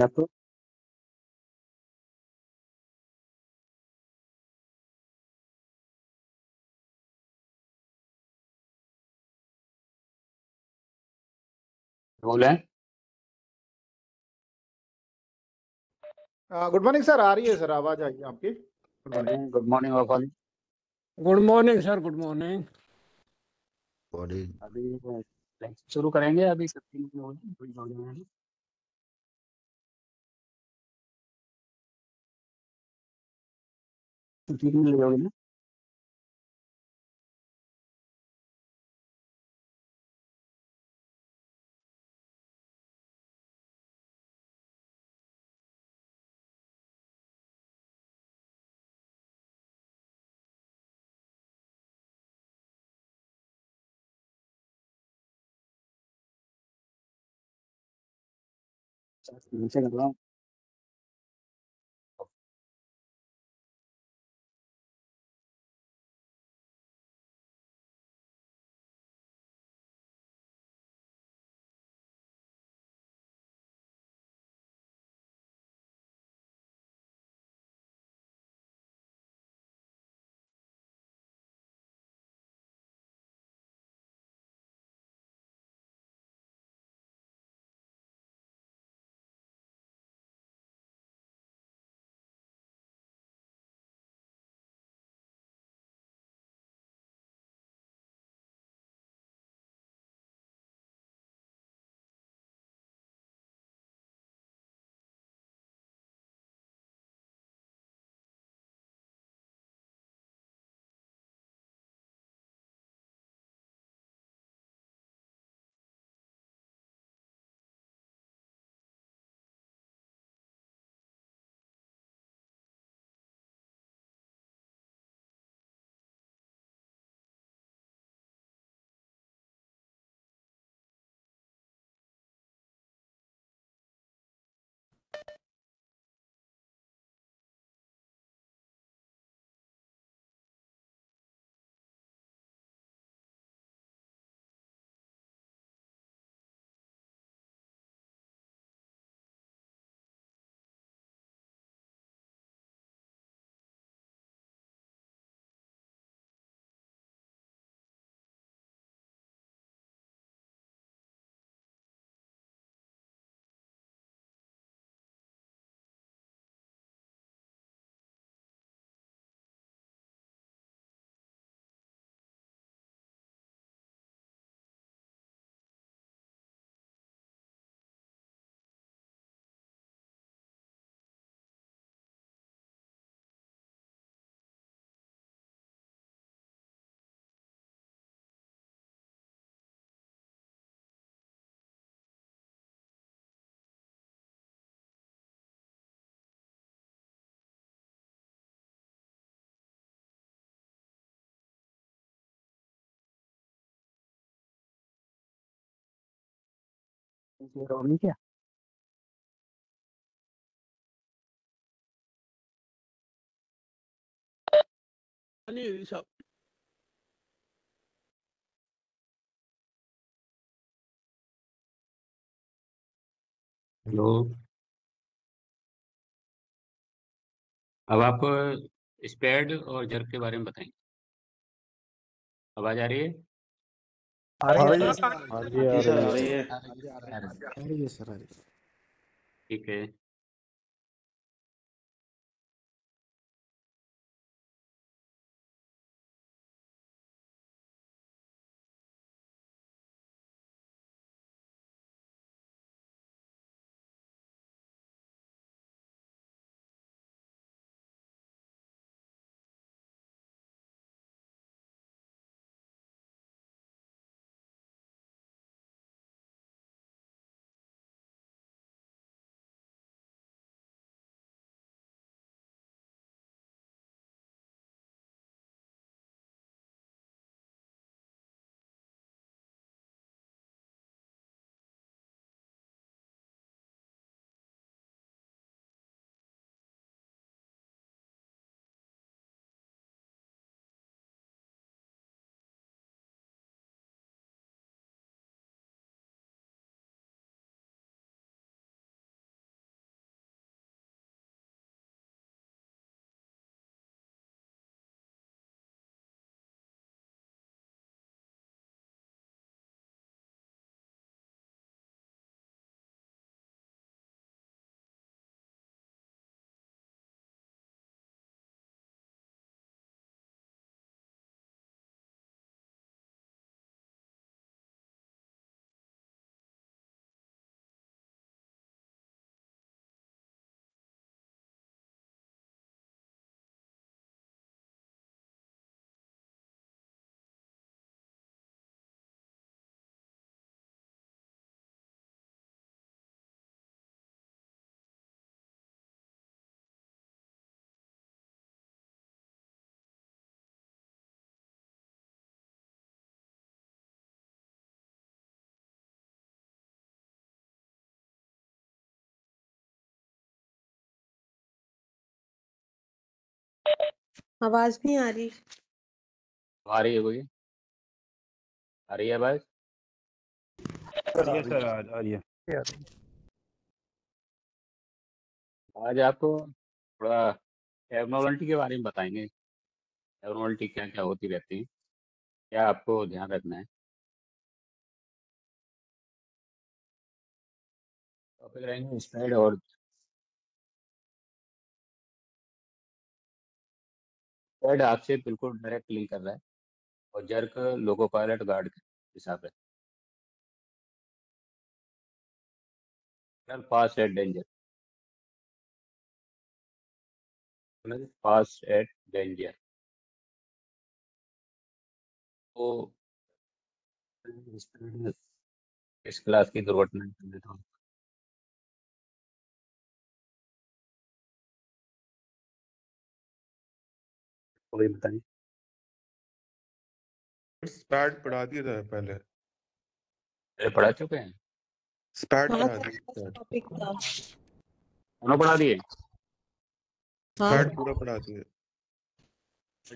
आपको बोले। Good morning sir. आ रही है सर, आवाज आई है आपकी। Good morning. Good morning Gopal. Good morning sir, good morning. Body अभी लेक्चर शुरू करेंगे। अभी 15 मिनट हो गए हैं। 15 मिनट हो गए ना। नीचे कर रहा हूँ। और नहीं क्या। नहीं सब हेलो। अब आप स्पेड और जर्क के बारे में बताएं। आवाज आ रही है? आ रही है सर, सर। आ हाँ रही जी, आ सर रही आ है। रही है। आ रही है सर, आ रही है। ठीक है। आवाज नहीं आ रही। आ रही है कोई? आ रही है आवाज? सर आ रही है। आज आपको थोड़ा एबनॉर्मलिटी के बारे में बताएंगे। एबनॉर्मलिटी क्या क्या होती रहती है, क्या आपको ध्यान रखना है। टॉपिक रहेंगे स्प्रेड और स्प्रेड आपसे बिल्कुल डायरेक्ट लिंक कर रहा है और जर्क लोको पायलट गार्ड के हिसाब है। पास एट डेंजर, पास एट डेंजर। तो स्प्रेड इस क्लास की दुर्घटना कर देता हूँ। कोई बताइए। स्पैड पढ़ा दिया था पहले। पहले पढ़ा चुके हैं? स्पैड हाँ पढ़ा सर, दिया स्पैड। टॉपिक था। दोनों पढ़ा दिए? हाँ स्पैड पूरा पढ़ा दिया।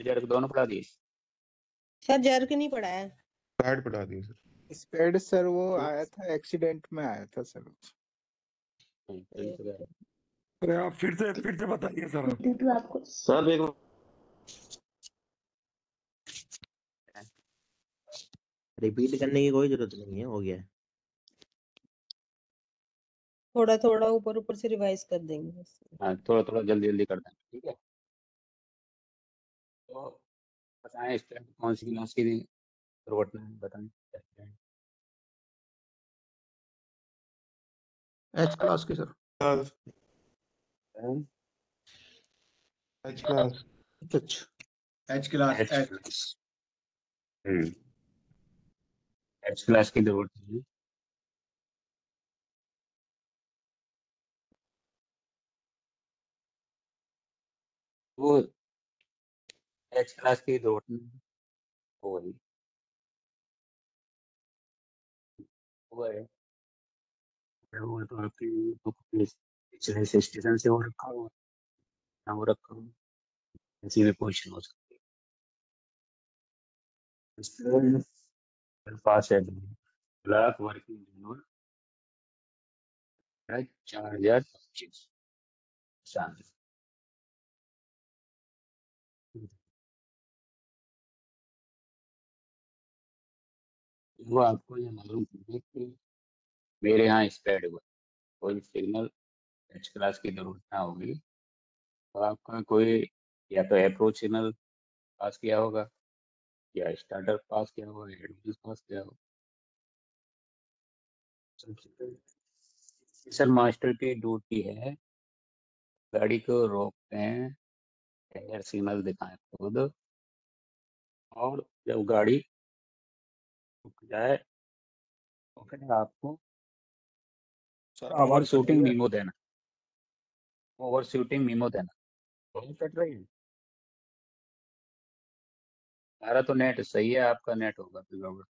जर्क दोनों पढ़ा दिए? सर, जर्क नहीं पढ़ा है। स्पैड पढ़ा दिया सर। स्पेड सर वो आया था, एक्सीडेंट में आया था सर। अरे आप फिर से बताइए सर। तो आपको सर एक रिपीट करने की कोई जरूरत नहीं है, हो गया। थोड़ा थोड़ा ऊपर ऊपर से रिवाइज कर देंगे बस। हाँ, थोड़ा थोड़ा जल्दी जल्दी कर दें, ठीक है। तो बताएं स्प्रेड कौन सी क्लास की दुर्घटना है, बताएं। एच क्लास के sir. H class. H class H H. Class. H class की दुर्घटना है। वो एच क्लास की दुर्घटना हो गई, वो है वो तो आपकी पिछले स्टेशन से हो रखा हो ना हो रखा हो, किसी भी पोजिशन हो सकती है। पास है ब्लॉक वर्किंग जनरल 4025 शामिल। वो आपको ये मालूम है कि मेरे यहाँ स्प्रेड हुआ, कोई सिग्नल एच क्लास की दुर्घटना होगी तो आपका कोई या तो अप्रोच सिग्नल पास किया होगा, या स्टार्टर पास किया होगा, या एडवांस पास किया होगा। सबसे पहले सर मास्टर की ड्यूटी है गाड़ी को रोकें, एयर सिग्नल दिखाएं खुद, और जब गाड़ी रुक जाए तो फिर आपको ओवर शूटिंग मीमो देना। ओवर शूटिंग मीमो देना। बहुत कट रही है। हमारा तो नेट सही है, आपका नेट होगा फिर गड़बड़।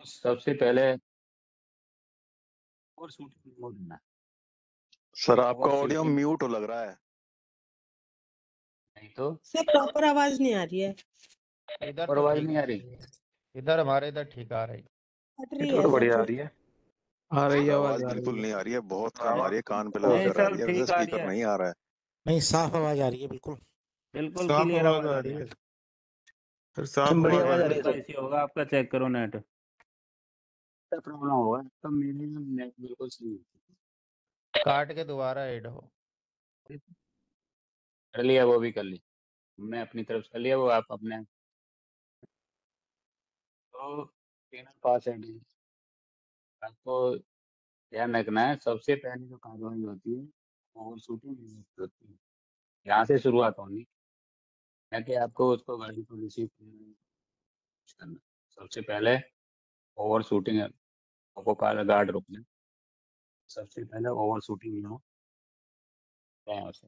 सबसे पहले ओवर शूटिंग मीमो देना। सर आपका ओवर ऑडियो शूटिंग म्यूट लग रहा है। नहीं तो सर, प्रॉपर आवाज नहीं आ रही है। इधर और तो आवाज ठीक नहीं आ आ रही रही। है। इधर हमारे इधर ठीक आ रही। कट रही इधर है तो बढ़िया आ सर। रही है। आ रही है आवाज आवाज, आ बिल्कुल रही नहीं है। आ रही है, बहुत कम आ रही है, कान पे लगा नहीं कर आ सर, रही है, वैसे ठीक आ रही स्पीकर है। नहीं आ रहा है। नहीं, साफ आवाज आ रही है, बिल्कुल बिल्कुल साफ क्लियर आवाज आवाज आ आ रही रही है। है। सर साफ बढ़िया आवाज आवाज आ आ रही रही है। है नेट ऐसी होगा, आपका चेक करो नेट। क्या प्रॉब्लम होगा तो मेरे नेट बिल्कुल सही है। काट के दोबारा ऐड हो। कर लिया, वो भी कर लिया, मैं अपनी तरफ से कर लिया, वो आप अपने। तो सिग्नल पास है नहीं। आपको ध्यान रखना है, सबसे पहले जो कार्रवाई होती है ओवर शूटिंग होती है। यहाँ से शुरुआत होनी है कि आपको उसको गाड़ी को रिसीव करना। सबसे पहले ओवर शूटिंग है, आपको कार गार्ड रोकना। सबसे पहले ओवर शूटिंग हो यहाँ से,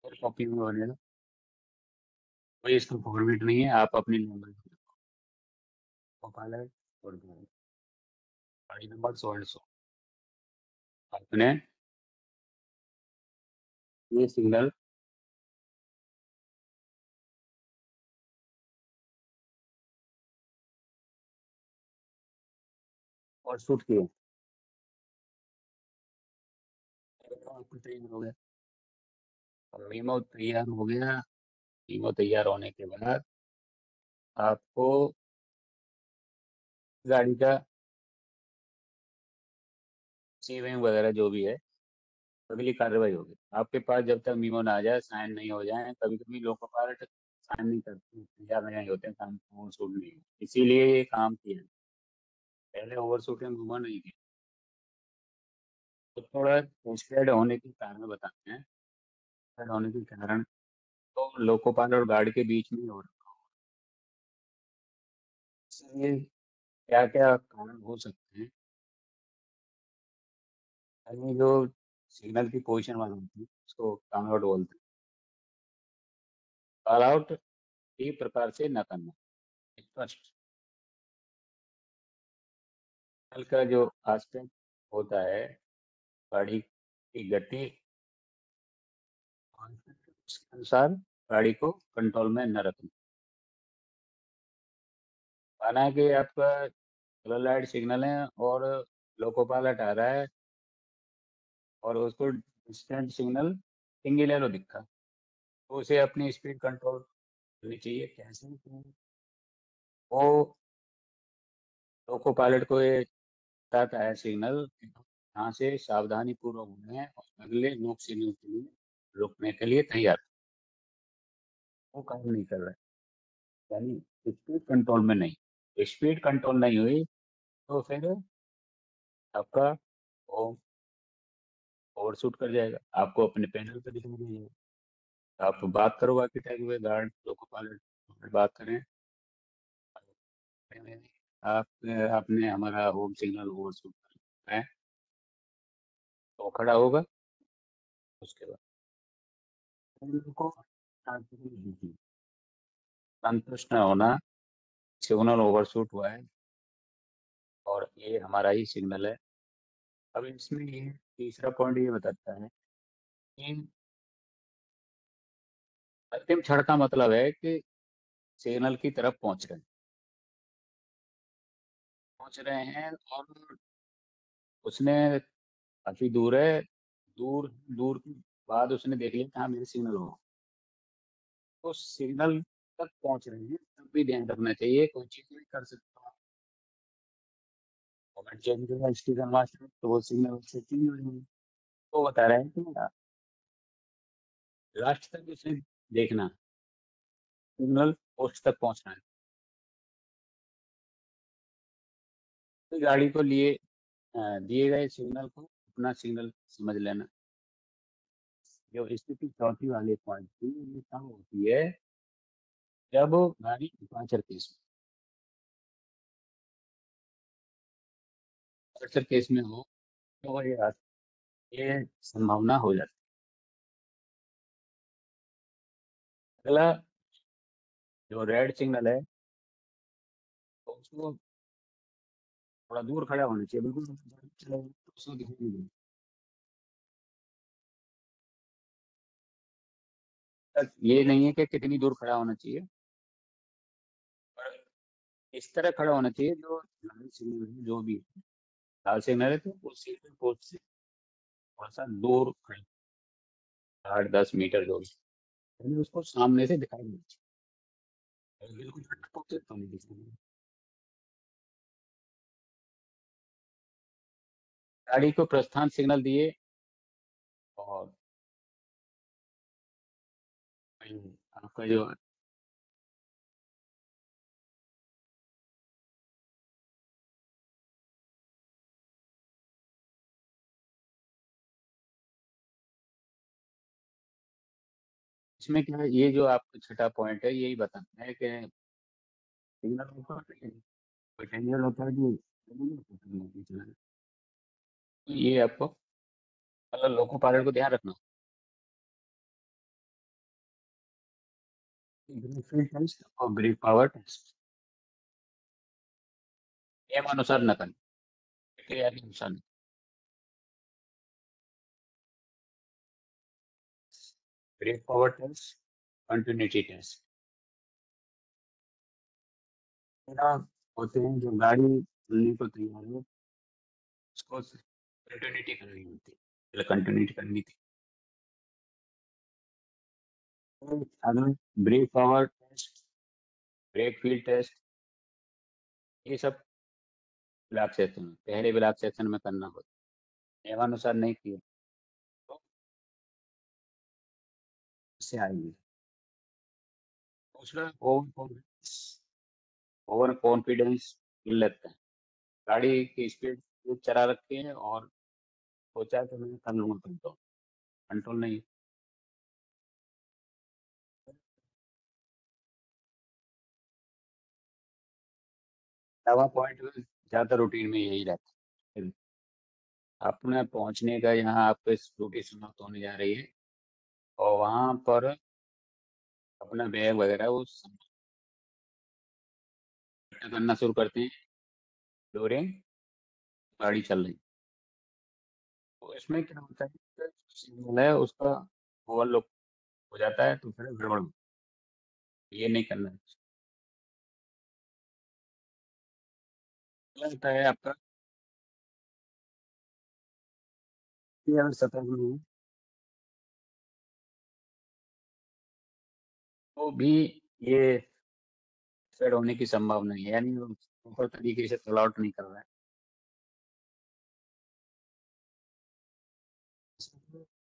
फिर कॉपी में बनेगा। कोई इसका फॉर्मेट नहीं है, आप अपनी नंबर पायलट और गाड़ी नंबर 100 आपने ये सिग्नल और शूट किए, आपको तैयार हो गया। और मीमो तैयार हो गया। मीमो तैयार होने के बाद आपको गाड़ी का सीविंग वगैरह जो भी है अगली कार्रवाई होगी। आपके पास जब तक मीमो ना आ जाए, साइन नहीं हो जाए, कभी कभी लोको पायलट साइन नहीं करते, तैयार नहीं होते हैं, काम ओवरशूट नहीं है, इसीलिए ये काम किया। पहले ओवरशूटिंग घुमा नहीं किया। तो थोड़ा स्प्रेड होने के कारण बताते हैं। स्प्रेड होने के कारण तो लोको पायलट और गाड़ी के बीच में ही हो रहा है। इसलिए क्या क्या कारण हो सकते हैं। यानी जो सिग्नल की पोजीशन वाला होती है उसको कॉल आउट बोलते हैं। कॉल आउट एक प्रकार से न करना, स्पष्ट। सिग्नल का जो एस्पेक्ट होता है, गाड़ी की गति और उसके अनुसार गाड़ी को कंट्रोल में न रखना। माना कि आपका येलो लाइट सिग्नल है और लोको पायलट आ रहा है और उसको डिस्टेंट सिग्नल सिंगल येलो दिखा, तो उसे अपनी स्पीड कंट्रोल करनी चाहिए। कैसे कि वो लोको पायलट को ये बताता है सिग्नल, यहाँ से सावधानी पूर्वक होना है और अगले नोक सिग्नल के लिए रुकने के लिए तैयार। वो काम नहीं कर रहा है, यानी स्पीड कंट्रोल में नहीं। स्पीड कंट्रोल नहीं हुई तो फिर आपका वो ओवरशूट कर जाएगा, आपको अपने पैनल पर दिखाई देगा। आप बात करो बाकी टाइम हुए गार्ड लोको पायलट बात करें, आप आपने हमारा होम सिग्नल ओवरशूट कर है, तो खड़ा होगा। उसके बाद पैनल को संतुष्ट न होना, सिग्नल ओवरशूट हुआ है और ये हमारा ही सिग्नल है। अब इसमें ये तीसरा पॉइंट ये बताता है कि अंतिम क्षण का मतलब है कि सिग्नल की तरफ पहुंच रहे हैं और उसने काफी दूर है, दूर दूर के बाद उसने देख लिया कि हाँ मेरे सिग्नल हो, तो सिग्नल तक पहुंच रहे हैं तब भी ध्यान रखना चाहिए, कोई चीज नहीं कर सकता। मोमेंट चेंज करेगा स्टेशन मास्टर तो वो सिग्नल से चेंज हो जाएंगे। तो बता रहे हैं कि लास्ट तक उसे देखना, सिग्नल पोस्ट तक पहुंचना है। तो गाड़ी को लिए दिए गए सिग्नल को अपना सिग्नल समझ लेना। जो स्थिति चौथी वाले पॉइंट की ये कब होती है, जब गाड़ी डिपार्चर केस में हो, तो ये संभावना हो जाती है। अगला जो रेड सिग्नल है तो उसको थोड़ा दूर खड़ा होना चाहिए, बिल्कुल तो उसको दिखाई नहीं देगा। ये नहीं है कि कितनी दूर खड़ा होना चाहिए, पर इस तरह खड़ा होना चाहिए जो लाल सिग्नल है, जो भी लाल सिग्नल है तो उस सिग्नल पोस्ट से थोड़ा सा दूर खड़ा, 8-10 मीटर जो भी, यानी उसको सामने से दिखाई नहीं चाहिए, बिल्कुल तो नहीं दिखेगी। गाड़ी को प्रस्थान सिग्नल दिए और आपका जो इसमें क्या है, ये जो आपका छठा पॉइंट है यही बताता है कि सिग्नल पोटेंशियल होता है जो ये आपको मतलब लोको पायलट को ध्यान रखना, ब्रेक फील्ड टेस्ट और ब्रेक पावर टेस्ट नियम अनुसार न करना, प्रक्रिया के अनुसार नहीं। Brake forward test, continuity test होते हैं। जो गाड़ी चलने को तैयार है उसको कंटिन्यूटी करनी होती है, कंटिन्यूटी करनी थी। अगर brake forward test, brake field test, ये सब ब्लॉक सेक्शन में, पहले ब्लॉक सेक्शन में करना होता है। नियमानुसार नहीं किया तो इससे आएगी। दूसरा ओवर कॉन्फिडेंस मिल लगता है। गाड़ी की स्पीड खूब चला रखी है और सोचा कि मैं कर लूंगा कंट्रोल, कंट्रोल नहीं। दवा पॉइंट ज्यादा रूटीन में यही रहता है। अपने पहुंचने का यहाँ आपको ड्यूटी समाप्त होने जा रही है और वहां पर अपना बैग वगैरह वो सब इकट्ठा करना शुरू करते हैं। डोरिंग गाड़ी चल रही, तो इसमें क्या होता है कि सिग्नल है उसका ओवरलोड हो जाता है तो फिर गड़बड़ होती है। ये नहीं करना है। अगला होता है आपका कि अगर सतर्क नहीं है तो भी ये फेड होने की संभावना है, यानी वो प्रॉपर तरीके से चल आउट नहीं कर रहा है।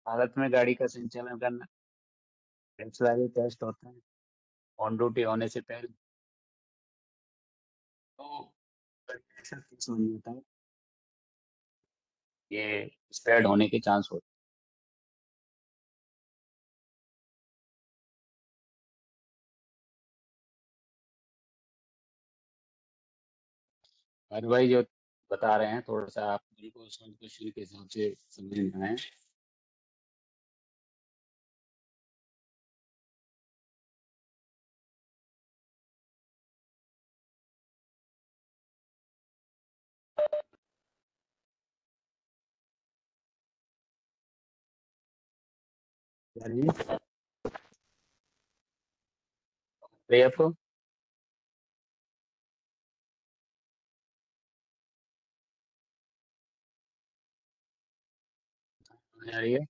हालत में गाड़ी का संचालन करना, एक्सलरी टेस्ट होता है ऑन ड्यूटी होने से पहले, तो ऐसा केस बन जाता है ये स्प्रेड होने के चांस होते हैं। भाई जो बता रहे हैं थोड़ा सा आप बिल्कुल क्वेश्चन के हिसाब से समझ में आए। आपको आ रही है?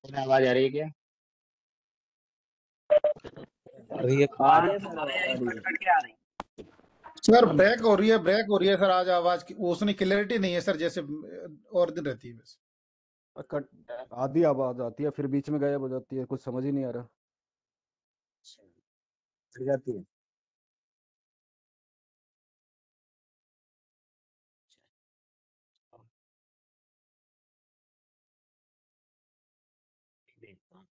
आवाज आ रही है क्या? आ रही है। आ रही है सर, आ रही है। सर ब्रेक हो रही है, ब्रेक हो रही है सर। आज आवाज की उसमें क्लैरिटी नहीं है सर, जैसे और दिन रहती है बस। कट आधी आवाज आती है फिर बीच में गायब हो जाती है, कुछ समझ ही नहीं आ रहा। चल जाती है। देखता हूँ।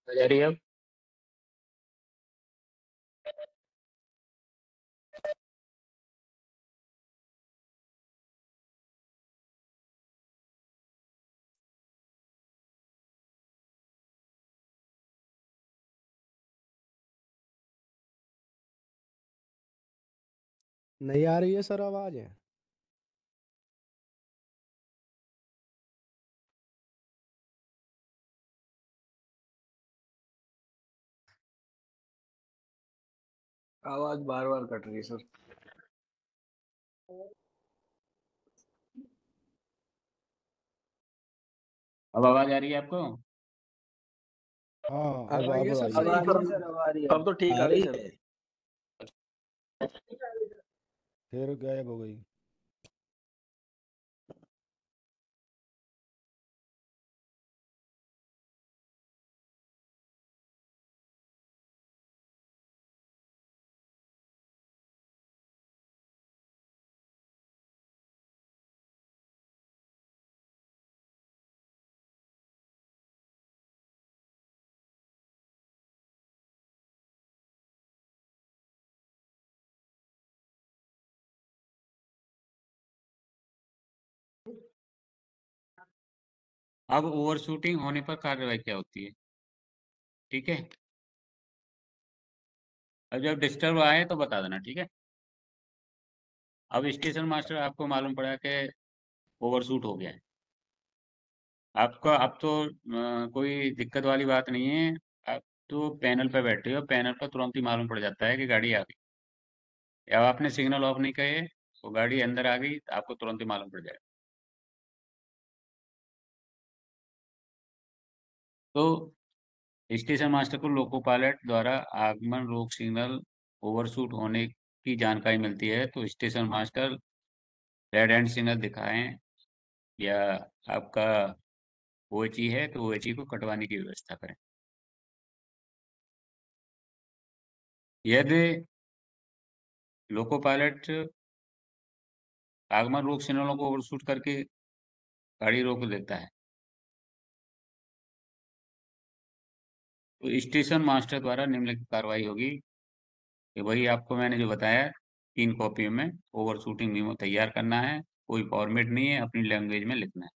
आवाज आ रही है अब? नहीं आ रही है सर आवाज है? आवाज बार बार कट रही है सर। अब आवाज आ रही है आपको? हाँ अब अब आई अब है सर, आई अब है। आ रही है सर, अब आ रही है। अब तो ठीक आ रही है सर। फिर गायब हो गई। अब ओवर शूटिंग होने पर कार्रवाई क्या होती है? ठीक है, अब जब डिस्टर्ब आए तो बता देना, ठीक है। अब स्टेशन मास्टर आपको मालूम पड़ा कि ओवरशूट हो गया है, आपका अब तो कोई दिक्कत वाली बात नहीं है। आप तो पैनल पे बैठे हो, पैनल पर तुरंत ही मालूम पड़ जाता है कि गाड़ी आ गई। अब आपने सिग्नल ऑफ नहीं करे, वो गाड़ी अंदर आ गई तो आपको तुरंत ही मालूम पड़ जाएगा। तो स्टेशन मास्टर को लोको पायलट द्वारा आगमन रोक सिग्नल ओवरशूट होने की जानकारी मिलती है तो station master red hand signal दिखाएं, या आपका ओएचई है तो ओएचई को कटवाने की व्यवस्था करें। यदि लोको पायलट आगमन रोक सिग्नलों को ओवरशूट करके गाड़ी रोक देता है तो स्टेशन मास्टर द्वारा निम्नलिखित कार्रवाई होगी कि वही आपको मैंने जो बताया 3 कॉपियों में ओवर शूटिंग मेमो तैयार करना है, कोई फॉर्मेट नहीं है, अपनी लैंग्वेज में लिखना है।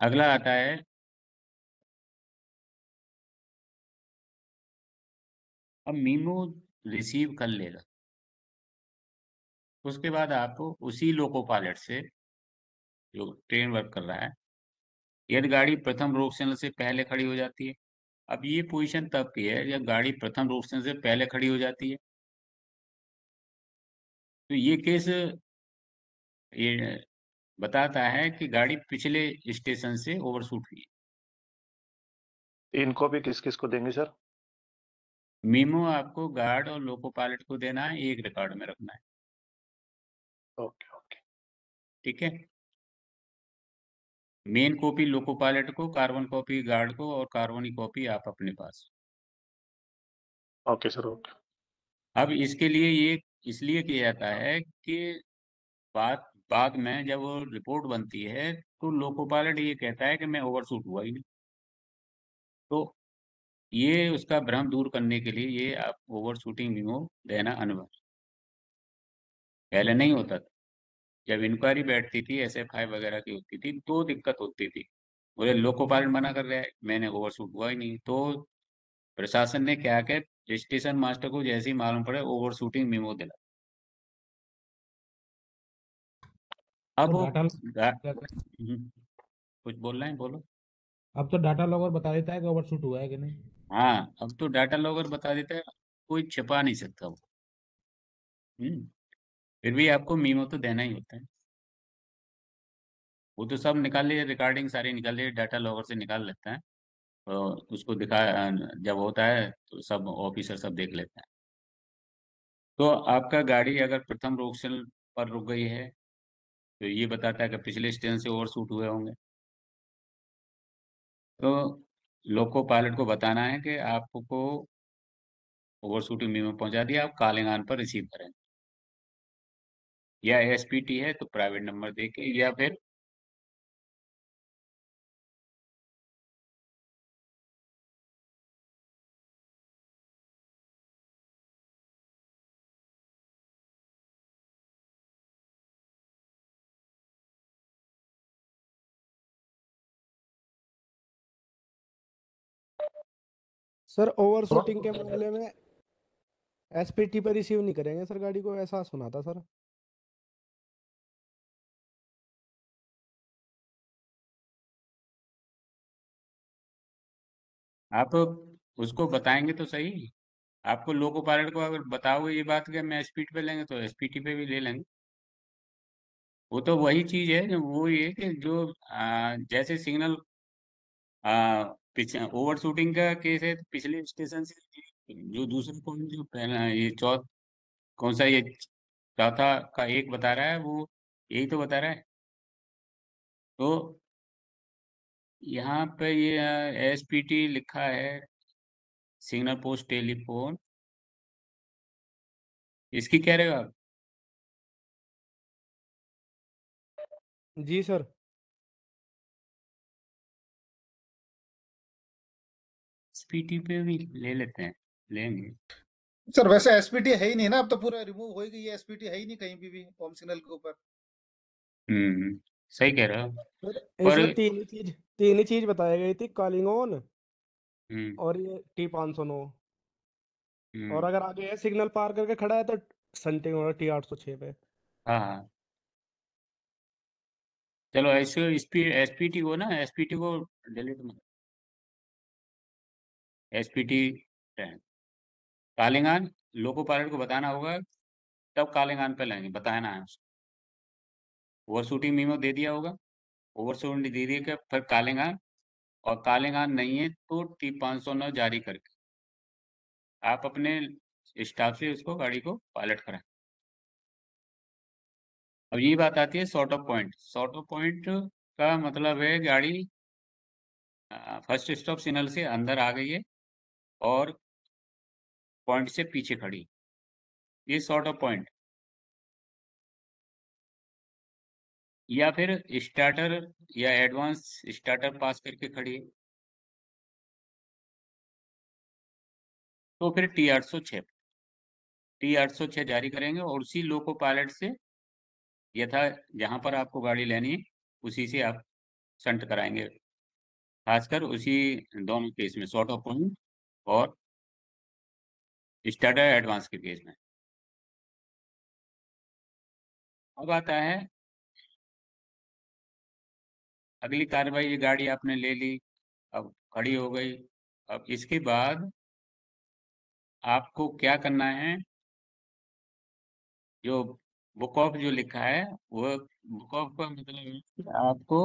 अगला आता है अब मीमो रिसीव कर लेगा, उसके बाद आपको उसी लोको पायलट से जो ट्रेन वर्क कर रहा है, यदि गाड़ी प्रथम रोक सिग्नल से पहले खड़ी हो जाती है। अब ये पोजीशन तब की है जब गाड़ी प्रथम रोक सिग्नल से पहले खड़ी हो जाती है, तो ये केस ये बताता है कि गाड़ी पिछले स्टेशन से ओवरशूट हुई है। इनको भी किस किस को देंगे सर? मीमो आपको गार्ड और लोको पायलट को देना है, एक रिकॉर्ड में रखना है, ओके ओके ठीक है। मेन कॉपी लोको पायलट को, कार्बन कॉपी गार्ड को और कार्बनी कॉपी आप अपने पास। Okay sir okay. अब इसके लिए ये इसलिए किया जाता है कि बाद बाद में जब वो रिपोर्ट बनती है तो लोको पायलट ये कहता है कि मैं ओवरशूट हुआ ही नहीं, तो ये उसका भ्रम दूर करने के लिए ये आप ओवरशूटिंग मीमो देना अनिवार्य। पहले नहीं होता था, जब इंक्वायरी बैठती थी एसएफआई वगैरह की होती थी तो दिक्कत होती थी, बोले लोको पायलट मना कर रहा है, मैंने ओवरशूट हुआ ही नहीं, तो प्रशासन ने क्या किया, स्टेशन मास्टर को जैसे ही मालूम पड़े ओवरशूटिंग मेमो दिला। अब तो वो डाटा कुछ बोल रहे हैं, बोलो। अब तो डाटा लॉगर बता देता है कि ओवरशूट हुआ है कि नहीं। हाँ, अब तो डाटा लॉगर बता देता है, कोई छिपा नहीं सकता वो। हम्म, फिर भी आपको मीमो तो देना ही होता है। वो तो सब निकाल लिए, रिकॉर्डिंग सारी निकाल लिए, डाटा लॉगर से निकाल लेता है और उसको दिखा, जब होता है तो सब ऑफिसर सब देख लेते हैं। तो आपका गाड़ी अगर प्रथम रोक पर रुक गई है तो ये बताता है कि पिछले स्टेशन से ओवरशूट हुए होंगे, तो लोको पायलट को बताना है कि आपको ओवरशूटिंग मीमो पहुंचा दिया, आप कालेंगान पर रिसीव करें, या एसपीटी है तो प्राइवेट नंबर देके, या फिर सर ओवर शूटिंग के मामले में एसपीटी पर रिसीव नहीं करेंगे सर गाड़ी को, ऐसा सुना था सर। आप उसको बताएंगे तो सही। आपको लोको पायलट को अगर बताओगे ये बात कि मैं एसपीटी पे लेंगे तो एसपीटी पे भी ले लेंगे। वो तो वही चीज है जो वो ये कि जो जैसे सिग्नल पीछे ओवर शूटिंग का केस है, तो पिछले स्टेशन से जो दूसरा पॉइंट जो पहला ये कौन सा ये चौथा का एक बता रहा है, वो यही तो बता रहा है। तो यहाँ पे ये एसपीटी लिखा है, सिग्नल पोस्ट टेलीफोन, इसकी क्या रहेगा? जी सर। एसपीटी पे भी ले लेते हैं, लेंगे। सर वैसे एसपीटी है ही नहीं ना, अब तो पूरा रिमूव हो ही गई है, एसपीटी है ही नहीं कहीं भी होम सिग्नल के ऊपर। सही कह रहे हो। सर पर इसमें तीन ही चीज बताई गई थी, कॉलिंग ऑन हम्म और ये T509, और हम्म अगर आगे है सिग्नल पार करके खड़ा है तो संटिंग होगा T806 पे। हाँ हाँ, चलो ऐसे एसपीटी को ना, एसपीटी को डिलीट मत, एसपीटी कालिंगान लोको पायलट को बताना होगा, तब कालिंगान पे लेंगे, बताना है उसको। ओवर शूटिंग मीमो दे दिया होगा, ओवर शूटिंग दे दिया, फिर कालिंगान, और कालिंगान नहीं है तो T509 जारी करके आप अपने स्टाफ से उसको गाड़ी को पायलट कराएं। अब ये बात आती है short of point. Short of point का मतलब है गाड़ी फर्स्ट स्टॉप सिग्नल से अंदर आ गई है और पॉइंट से पीछे खड़ी, ये शॉर्ट ऑफ पॉइंट। या फिर स्टार्टर या एडवांस स्टार्टर पास करके खड़ी है, तो फिर T806 जारी करेंगे और उसी लोको पायलट से यथा जहां पर आपको गाड़ी लेनी है उसी से आप संट कराएंगे, खासकर उसी दोनों केस में, शॉर्ट ऑफ पॉइंट और स्टार्टर एडवांस के केस में। अब आता है अगली कार्रवाई, ये गाड़ी आपने ले ली, अब खड़ी हो गई। अब इसके बाद आपको क्या करना है, जो बुक ऑफ जो लिखा है, वो बुक ऑफ का मतलब है कि आपको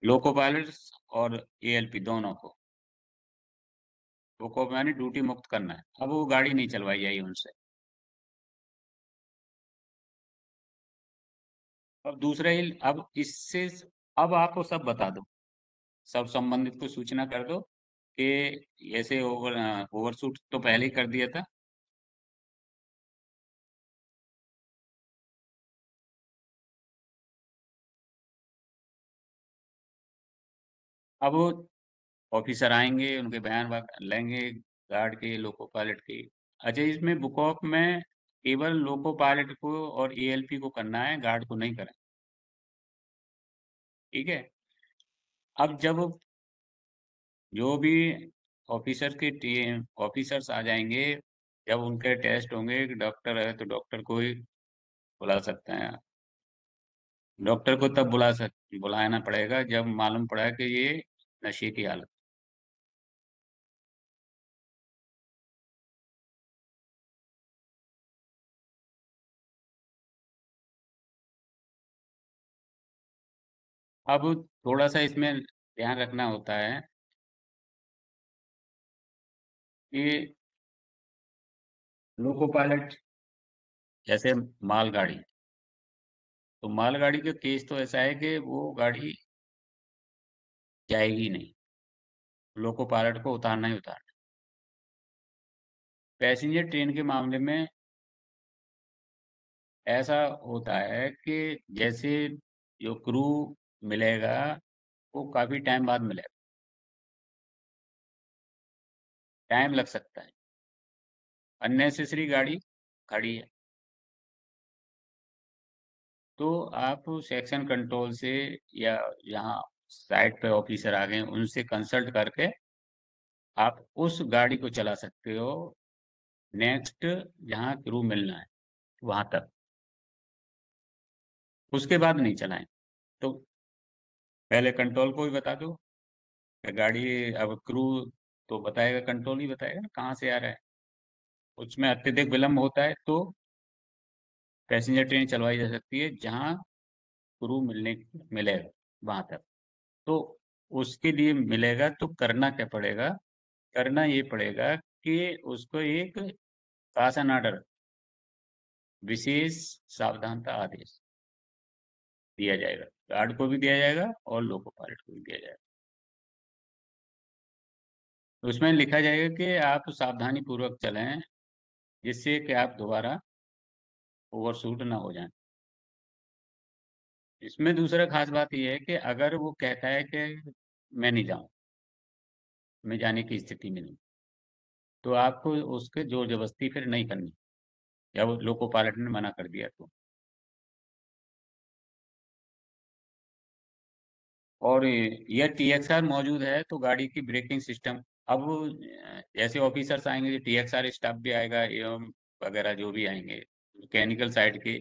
लोको पायलट और एएलपी दोनों को बुक ऑफ यानी ड्यूटी मुक्त करना है। अब वो गाड़ी नहीं चलवाई जाएगी उनसे। अब दूसरा ही, अब इससे अब आपको सब बता दो, सब संबंधित को सूचना कर दो कि ऐसे ओवरशूट तो पहले ही कर दिया था। अब वो ऑफिसर आएंगे, उनके बयान लेंगे, गार्ड के, लोको पायलट के। अच्छा, इसमें बुक ऑफ में केवल लोको पायलट को और एएलपी को करना है, गार्ड को नहीं करें, ठीक है। अब जब जो भी ऑफिसर के टीम ऑफिसर्स आ जाएंगे, जब उनके टेस्ट होंगे, डॉक्टर है तो डॉक्टर को ही बुला सकते हैं। डॉक्टर को तब बुलाना पड़ेगा जब मालूम पड़ा कि ये नशे की हालत। अब थोड़ा सा इसमें ध्यान रखना होता है कि लोको पायलट जैसे मालगाड़ी, तो मालगाड़ी का केस तो ऐसा है कि वो गाड़ी जाएगी नहीं, लोको पायलट को उतारना ही उतारना। पैसेंजर ट्रेन के मामले में ऐसा होता है कि जैसे जो क्रू मिलेगा वो काफी टाइम बाद मिलेगा, टाइम लग सकता है, अननेसेसरी गाड़ी खड़ी है। तो आप सेक्शन कंट्रोल से या यहाँ साइट पे ऑफिसर आ गए उनसे कंसल्ट करके आप उस गाड़ी को चला सकते हो नेक्स्ट जहाँ क्रू मिलना है वहां तक, उसके बाद नहीं चलाएं। तो पहले कंट्रोल को भी बता दो कि गाड़ी, अब क्रू तो बताएगा, कंट्रोल ही बताएगा ना कहाँ से आ रहा है, उसमें अत्यधिक विलम्ब होता है तो पैसेंजर ट्रेन चलवाई जा सकती है जहाँ क्रू मिलेगा वहां तक। तो उसके लिए मिलेगा तो करना क्या पड़ेगा? करना ये पड़ेगा कि उसको एक शासन ऑर्डर, विशेष सावधानता आदेश दिया जाएगा, गार्ड को भी दिया जाएगा और लोको पायलट को भी दिया जाएगा। उसमें लिखा जाएगा कि आप सावधानी पूर्वक चलें, जिससे कि आप दोबारा ओवरशूट ना हो जाएं। इसमें दूसरा खास बात यह है कि अगर वो कहता है कि मैं नहीं जाऊं, मैं जाने की स्थिति में नहीं, तो आपको उसके जोर जबरदस्ती फिर नहीं करनी, या वो लोको पायलट ने मना कर दिया तो। और यह TXR मौजूद है तो गाड़ी की ब्रेकिंग सिस्टम, अब जैसे ऑफिसर्स आएंगे, जो TXR स्टाफ भी आएगा एवं वगैरह जो भी आएंगे, मैकेनिकल साइड के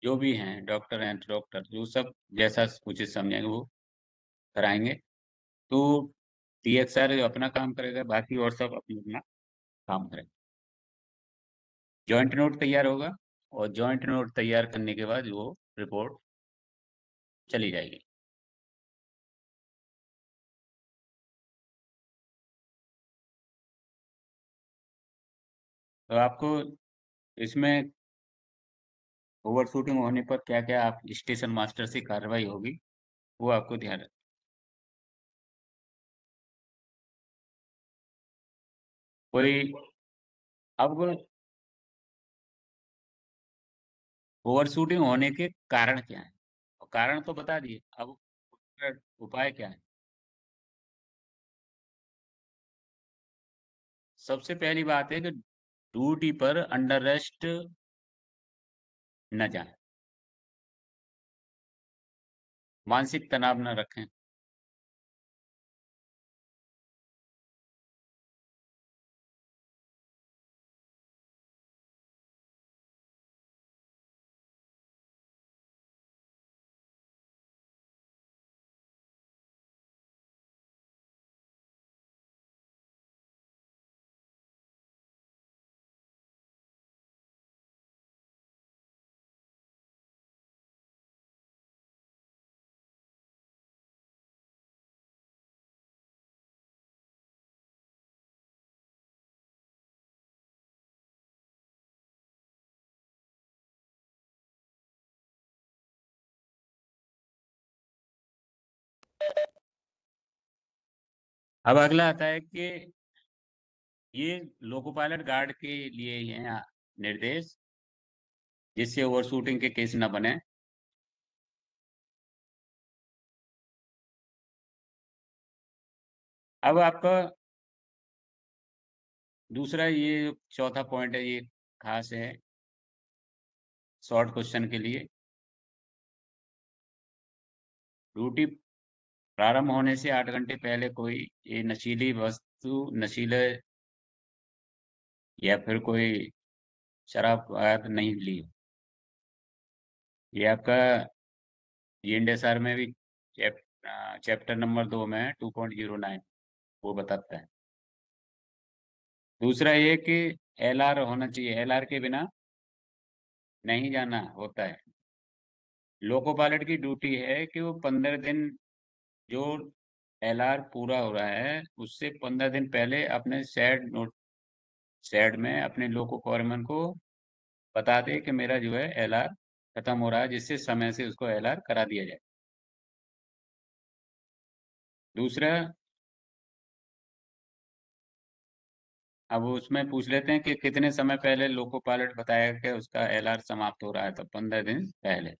जो भी हैं, डॉक्टर हैं, डॉक्टर जो सब जैसा उचित समझेंगे वो कराएंगे। तो TXR अपना काम करेगा, बाकी और सब अपना अपना काम करेंगे। जॉइंट नोट तैयार होगा और जॉइंट नोट तैयार करने के बाद वो रिपोर्ट चली जाएगी। तो आपको इसमें ओवर शूटिंग होने पर क्या क्या आप स्टेशन मास्टर से कार्रवाई होगी, वो आपको ध्यान रखना। कोई अब ओवर शूटिंग होने के कारण क्या है? और कारण तो बता दिए, अब उसका उपाय क्या है? सबसे पहली बात है कि ड्यूटी पर अंडर रेस्ट न जाएं, मानसिक तनाव न रखें। अब अगला आता है कि ये लोको पायलट गार्ड के लिए ही है निर्देश, जिससे ओवर शूटिंग के केस न बने। अब आपका दूसरा ये चौथा पॉइंट है, ये खास है शॉर्ट क्वेश्चन के लिए। ड्यूटी प्रारंभ होने से 8 घंटे पहले कोई ये नशीली वस्तु, नशीले या फिर कोई शराब वगैरह नहीं ली। ये आपका GNDSR में भी चैप्टर नंबर 2 में 2.09 वो बताता है। दूसरा ये कि LR होना चाहिए, LR के बिना नहीं जाना होता है। लोको पायलट की ड्यूटी है कि वो 15 दिन, जो LR पूरा हो रहा है उससे 15 दिन पहले अपने शेड में अपने लोको फोरमैन को बता दे कि मेरा जो है LR खत्म हो रहा है, जिससे समय से उसको LR करा दिया जाए। दूसरा, अब उसमें पूछ लेते हैं कि कितने समय पहले लोको पायलट बताया कि उसका LR समाप्त हो रहा है, तो 15 दिन पहले।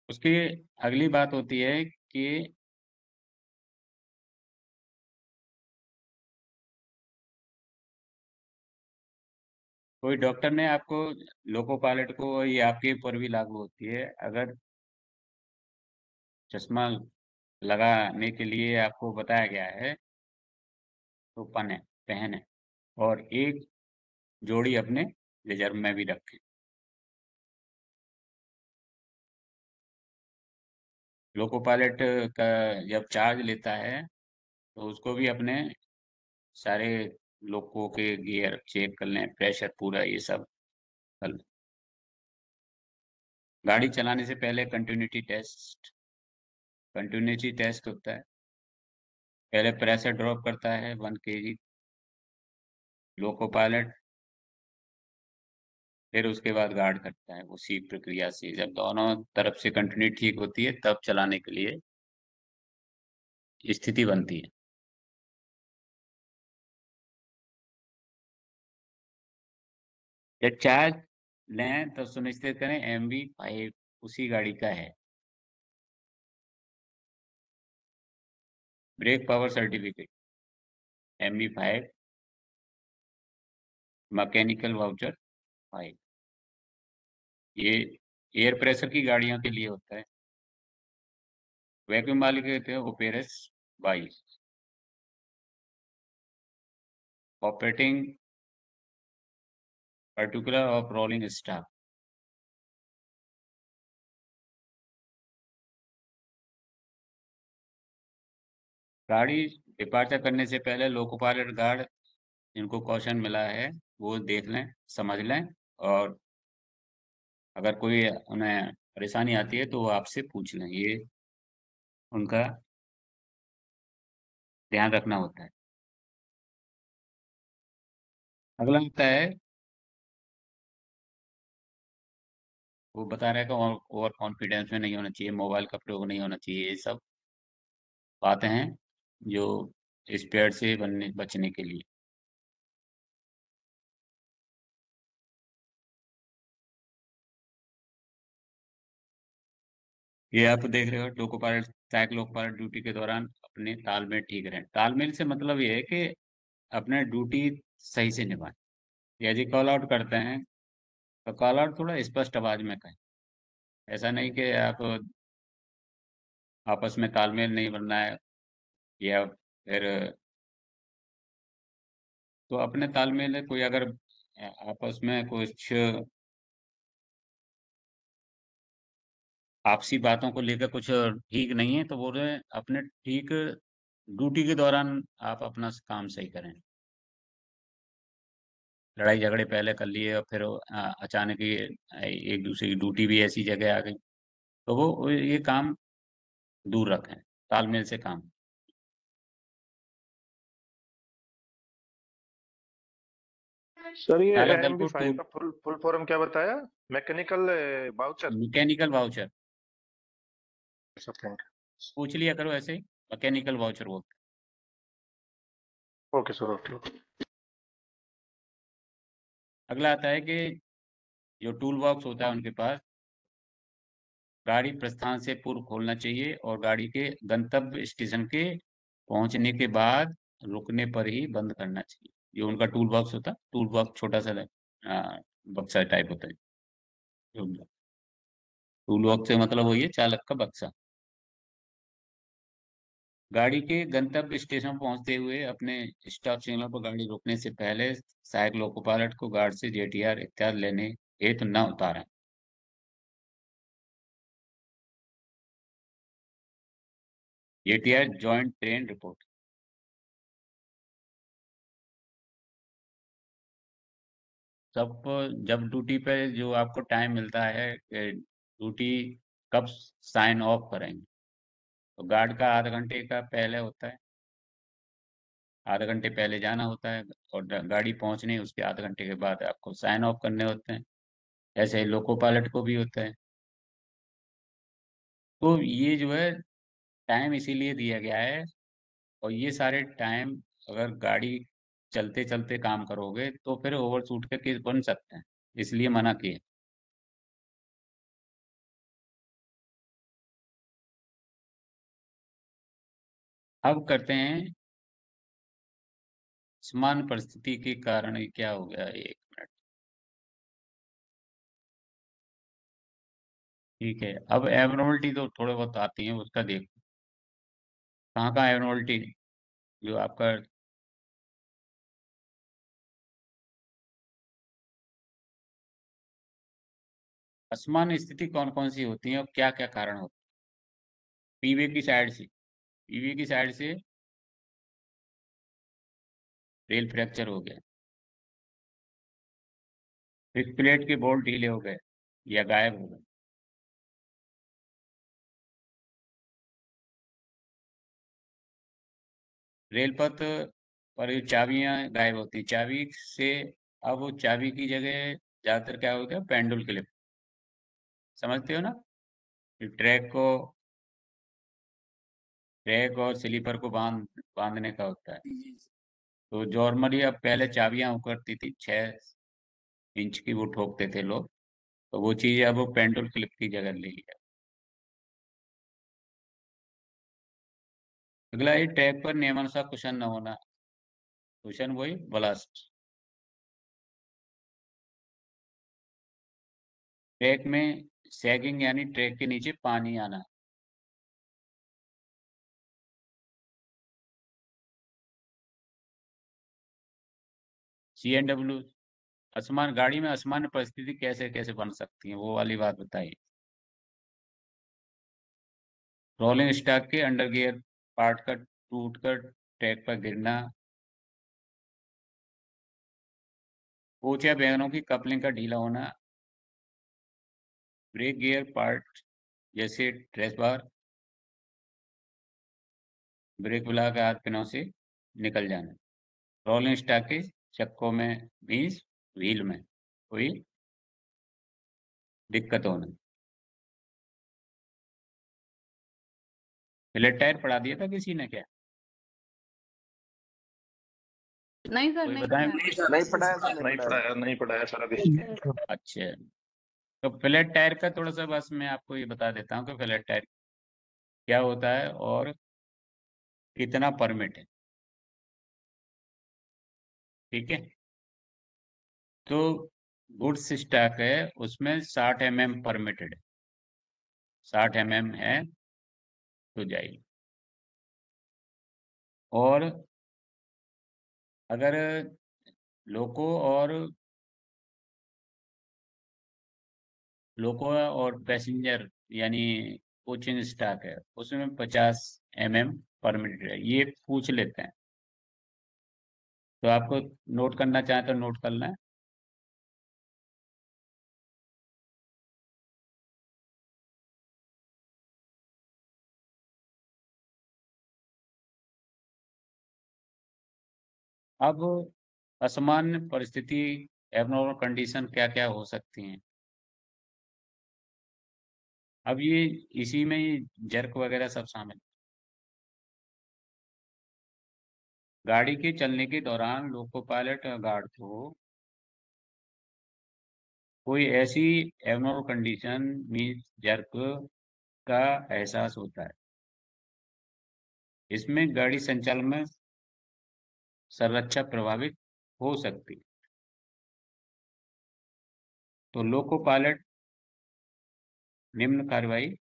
उसकी अगली बात होती है कि कोई डॉक्टर ने आपको, लोको पायलट को, ये आपके ऊपर भी लागू होती है, अगर चश्मा लगाने के लिए आपको बताया गया है तो पहने और एक जोड़ी अपने रिजर्व में भी रखें। लोको पायलट का जब चार्ज लेता है तो उसको भी अपने सारे लोको के गियर चेक कर लें, प्रेशर पूरा, ये सब कर लें। गाड़ी चलाने से पहले कंटिन्यूटी टेस्ट होता है। पहले प्रेशर ड्रॉप करता है 1 kg लोको पायलट, फिर उसके बाद गार्ड करता है। उसी प्रक्रिया से जब दोनों तरफ से कंटिन्यूटी ठीक होती है तब चलाने के लिए स्थिति बनती है। जब चार्ज लें तो सुनिश्चित करें MV5 उसी गाड़ी का है। Brake power certificate MV5, mechanical voucher 5, ये एयर प्रेशर की गाड़ियों के लिए होता है। वैक्यूम वाले कहते हैं ओपेरस 22। Operating particular of rolling stock, गाड़ी डिपार्चर करने से पहले लोको पायलट गार्ड जिनको कॉशन मिला है वो देख लें, समझ लें, और अगर कोई उन्हें परेशानी आती है तो वो आपसे पूछ लें। ये उनका ध्यान रखना होता है। अगला होता है, वो बता रहा है कि ओवर कॉन्फिडेंस में नहीं होना चाहिए, मोबाइल का प्रयोग नहीं होना चाहिए। ये सब बातें हैं जो स्पेयर से बचने के लिए। ये आप देख रहे हो लोको पायलट, सहायक लोको पायलट ड्यूटी के दौरान अपने तालमेल ठीक रहें। तालमेल से मतलब ये है कि अपने ड्यूटी सही से निभाएं। यदि कॉल आउट करते हैं तो कॉल आउट थोड़ा स्पष्ट आवाज में कहें। ऐसा नहीं कि आप आपस में तालमेल नहीं बनना है या फिर तो अपने तालमेल है, कोई अगर आपस में कुछ आपसी बातों को लेकर कुछ ठीक नहीं है तो बोल रहे हैं अपने ठीक ड्यूटी के दौरान आप अपना काम सही करें। लड़ाई झगड़े पहले कर लिए और फिर अचानक ही एक दूसरे की ड्यूटी भी ऐसी जगह आ गई तो वो ये काम दूर रखें, तालमेल से काम। सर ये चालक दल को MV5 का फुल फॉर्म क्या बताया? Mechanical voucher. Mechanical voucher sir thank पूछ लिया करो, ऐसे ही मैकेनिकल वाउचर बोलते यू। Okay sir, okay. अगला आता है कि जो टूल बॉक्स होता है उनके पास गाड़ी प्रस्थान से पूर्व खोलना चाहिए और गाड़ी के गंतव्य स्टेशन के पहुंचने के बाद रुकने पर ही बंद करना चाहिए। जो उनका टूल बॉक्स होता है, टूल बॉक्स छोटा सा बक्सा टाइप होता है। टूल बॉक्स से मतलब वही है चालक का बक्सा। गाड़ी के गंतव्य स्टेशन पहुंचते हुए अपने स्टॉप सिग्नल पर गाड़ी रोकने से पहले सहायक लोको पायलट को गार्ड से JTR इत्यादि लेने हेतु न उतारें। JTR जॉइंट ट्रेन रिपोर्ट, सब जब ड्यूटी पे जो आपको टाइम मिलता है कि ड्यूटी कब साइन ऑफ करेंगे तो गार्ड का आधा घंटे का पहले होता है, आधा घंटे पहले जाना होता है और गाड़ी पहुंचने उसके आधा घंटे के बाद आपको साइन ऑफ करने होते हैं। ऐसे ही लोको पायलट को भी होता है। तो ये जो है टाइम इसीलिए दिया गया है और ये सारे टाइम अगर गाड़ी चलते चलते काम करोगे तो फिर ओवरशूट के केस बन सकते हैं, इसलिए मना किया। अब करते हैं समान परिस्थिति के कारण ये क्या हो गया, 1 मिनट। ठीक है, अब एबनॉर्मलिटी तो थोड़े बहुत आती हैं, उसका देखो कहाँ एबनॉर्मलिटी जो आपका असमान स्थिति कौन कौन सी होती है और क्या क्या कारण होते हैं। पीवे की साइड से रेल फ्रैक्चर हो गया, फिक्स प्लेट के बोल्ट ढीले हो गए या गायब हो गए, रेल पथ पर चाबियां गायब होती, चाबी से अब वो चाबी की जगह ज्यादातर क्या होता है, पेंडुल क्लिप, समझते हो ना, ट्रैक और स्लीपर को बांधने का होता है। तो नॉर्मली अब पहले चाबियां हुआ करती थी, 6 इंच की, वो ठोकते थे लोग, तो वो चीज अब वो पेंडुल क्लिप की जगह ले लिया। अगला ये ट्रैक पर नियमानुसार कुशन न होना, कुशन वही ब्लास्ट। ट्रैक में सैगिंग यानी ट्रैक के नीचे पानी आना, CNW, असमान गाड़ी में असामान्य परिस्थिति कैसे कैसे बन सकती है, वो वाली बात बताइए। रोलिंग स्टॉक के अंडर गियर पार्ट का टूट कर ट्रैक पर गिरना, कोच या वैगनों की कपलिंग का ढीला होना, ब्रेक गियर पार्ट जैसे ट्रेस बार, ब्रेक ब्लॉक आदि पिनों से निकल जाना, रोलिंग स्टॉक के चक्कों में बीस, व्हील में कोई दिक्कत होना। फ्लैट टायर पड़ा दिया था किसी ने क्या? नहीं सर, कोई नहीं बताएं। पढ़ा। नहीं पढ़ाया सर, नहीं पढ़ाया सर अभी। अच्छा, तो फ्लैट टायर का थोड़ा सा बस मैं आपको ये बता देता हूँ कि फ्लैट टायर क्या होता है और कितना परमिट है, ठीक है। तो गुड्स स्टॉक है, उसमें 60 mm परमिटेड है, 60 mm है तो जाइए। और अगर लोको और पैसेंजर यानी कोचिंग स्टॉक है, उसमें 50 mm परमिटेड है, ये पूछ लेते हैं, तो आपको नोट करना चाहें तो नोट करना है। अब असामान्य परिस्थिति, एबनॉर्मल कंडीशन क्या क्या हो सकती हैं। अब ये इसी में ही जर्क वगैरह सब शामिल। गाड़ी के चलने के दौरान लोको पायलट या गार्ड को कोई ऐसी एबनॉर्मल कंडीशन मीन जर्क का एहसास होता है, इसमें गाड़ी संचालन में संरक्षा प्रभावित हो सकती है। तो लोको पायलट निम्न कार्रवाई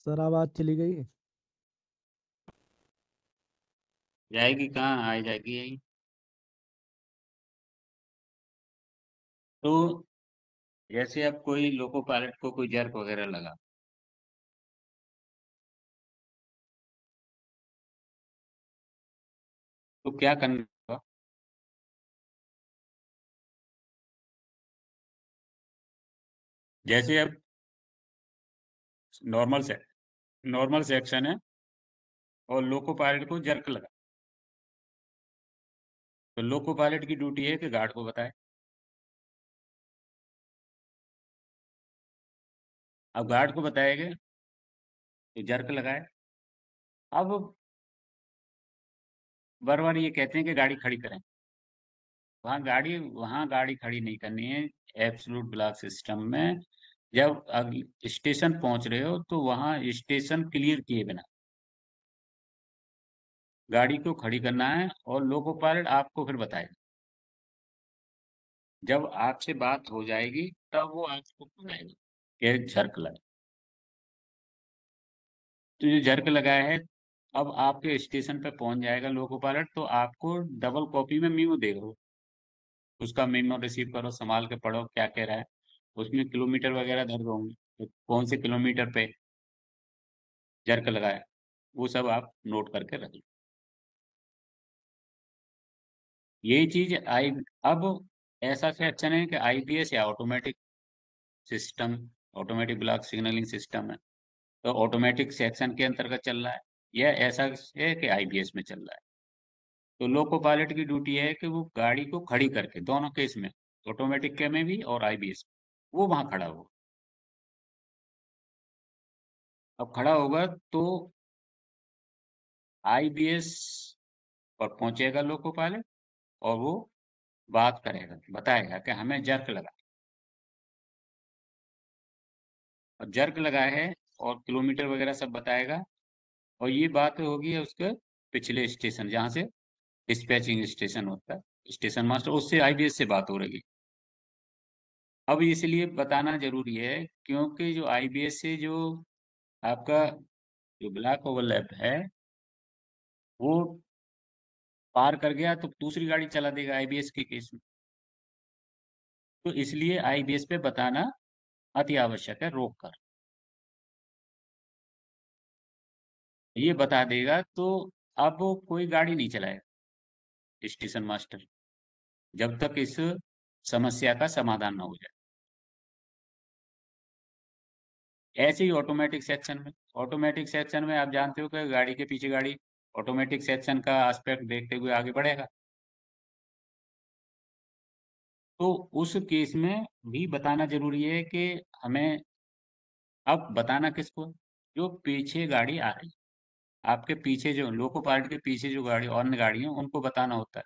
सर आवाज चली गई। जाएगी, कहाँ आ जाएगी यही। तो जैसे अब कोई लोको पायलट को कोई जर्क वगैरह लगा, तो क्या करना होगा। जैसे अब नॉर्मल से नॉर्मल सेक्शन है और लोको पायलट को जर्क लगा, तो लोको पायलट की ड्यूटी है कि गार्ड को बताए। अब गार्ड को बताएगा तो जर्क लगाए। अब बार बार ये कहते हैं कि गाड़ी खड़ी करें, वहाँ गाड़ी खड़ी नहीं करनी है एब्सोल्यूट ब्लॉक सिस्टम में। जब स्टेशन पहुंच रहे हो तो वहाँ स्टेशन क्लियर किए बिना गाड़ी को खड़ी करना है, और लोको पायलट आपको फिर बताएगा। जब आपसे बात हो जाएगी तब वो आपको बताएगा कि झर्क लगा। तो जो झर्क लगाया है, अब आपके स्टेशन पे पहुंच जाएगा लोको पायलट, तो आपको डबल कॉपी में मीमो देगा। उसका मीमो रिसीव करो, संभाल के पढ़ो क्या कह रहा है। उसमें किलोमीटर वगैरह दर्ज होंगे, तो कौन से किलोमीटर पे जर्क लगाया, वो सब आप नोट करके रख लो। यही चीज अब ऐसा सेक्शन है कि आईबीएस या automatic system, automatic block signalling system है, तो ऑटोमेटिक सेक्शन के अंतर्गत चल रहा है, या ऐसा है कि आईबीएस में चल रहा है। तो लोको पायलट की ड्यूटी है कि वो गाड़ी को खड़ी करके, दोनों केस में, ऑटोमेटिक के में भी और आईबीएस में, वो वहां खड़ा होगा। अब खड़ा होगा तो आईबीएस पर पहुंचेगा लोको पायलट, और वो बात करेगा, बताएगा कि हमें जर्क लगा, और जर्क लगा है, और किलोमीटर वगैरह सब बताएगा। और ये बात होगी उसके पिछले स्टेशन, जहाँ से डिस्पैचिंग स्टेशन होता है, स्टेशन मास्टर, उससे आईबीएस से बात हो रही। अब इसलिए बताना जरूरी है क्योंकि जो आईबीएस से जो आपका जो ब्लॉक ओवरलैप है वो पार कर गया, तो दूसरी गाड़ी चला देगा आईबीएस के केस में। तो इसलिए आईबीएस पे बताना अति आवश्यक है, रोक कर ये बता देगा, तो अब कोई गाड़ी नहीं चलाएगा स्टेशन मास्टर जब तक इस समस्या का समाधान न हो जाए। ऐसे ही ऑटोमेटिक सेक्शन में आप जानते हो कि गाड़ी के पीछे गाड़ी ऑटोमेटिक सेक्शन का एस्पेक्ट देखते हुए आगे बढ़ेगा। तो उस केस में भी बताना जरूरी है कि हमें अब बताना किसको, जो पीछे गाड़ी आ रही, आपके पीछे जो लोको पार्ट के पीछे जो गाड़ी अन्य गाड़ी है उनको बताना होता है।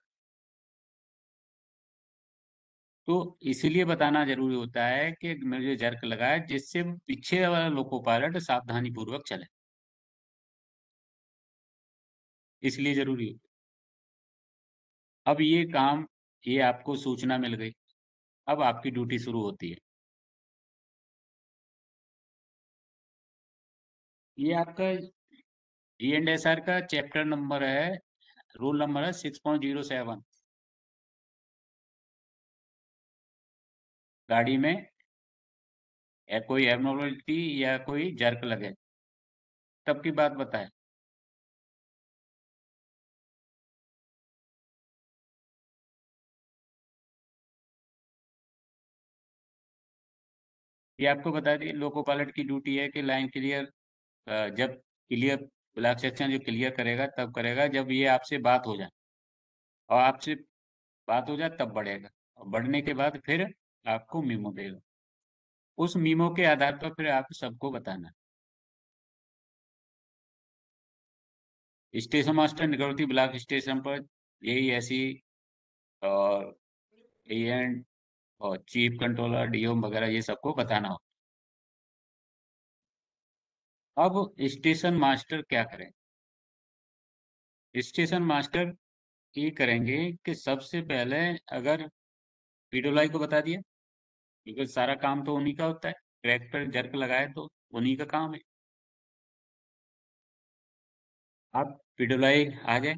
तो इसीलिए बताना जरूरी होता है कि मुझे जर्क लगा है, जिससे पीछे वाला लोको पायलट सावधानी पूर्वक चले, इसलिए जरूरी है। अब ये आपको सूचना मिल गई, अब आपकी ड्यूटी शुरू होती है। ये आपका G&SR का चैप्टर नंबर है, रूल नंबर है 6.07। गाड़ी में या कोई एबनॉर्मलिटी या कोई जर्क लगे तब की बात बताए। ये आपको बता दिए, लोको पायलट की ड्यूटी है कि लाइन क्लियर, जब क्लियर ब्लॉक सेक्शन जो क्लियर करेगा तब करेगा जब ये आपसे बात हो जाए, और आपसे बात हो जाए तब बढ़ेगा, और बढ़ने के बाद फिर आपको मीमो देगा। उस मीमो के आधार पर फिर आप सबको बताना। स्टेशन मास्टर निकलती ब्लॉक स्टेशन पर यही ऐसी, और एएन और चीफ कंट्रोलर डीओ वगैरह ये सबको बताना हो। अब स्टेशन मास्टर क्या करें? स्टेशन मास्टर ये करेंगे कि सबसे पहले, अगर पीडोलाई को बता दिया, क्योंकि सारा काम तो उन्हीं का होता है, ट्रैक पर जर्क लगाए तो उन्हीं का काम है। आप पीडोलाई आ जाए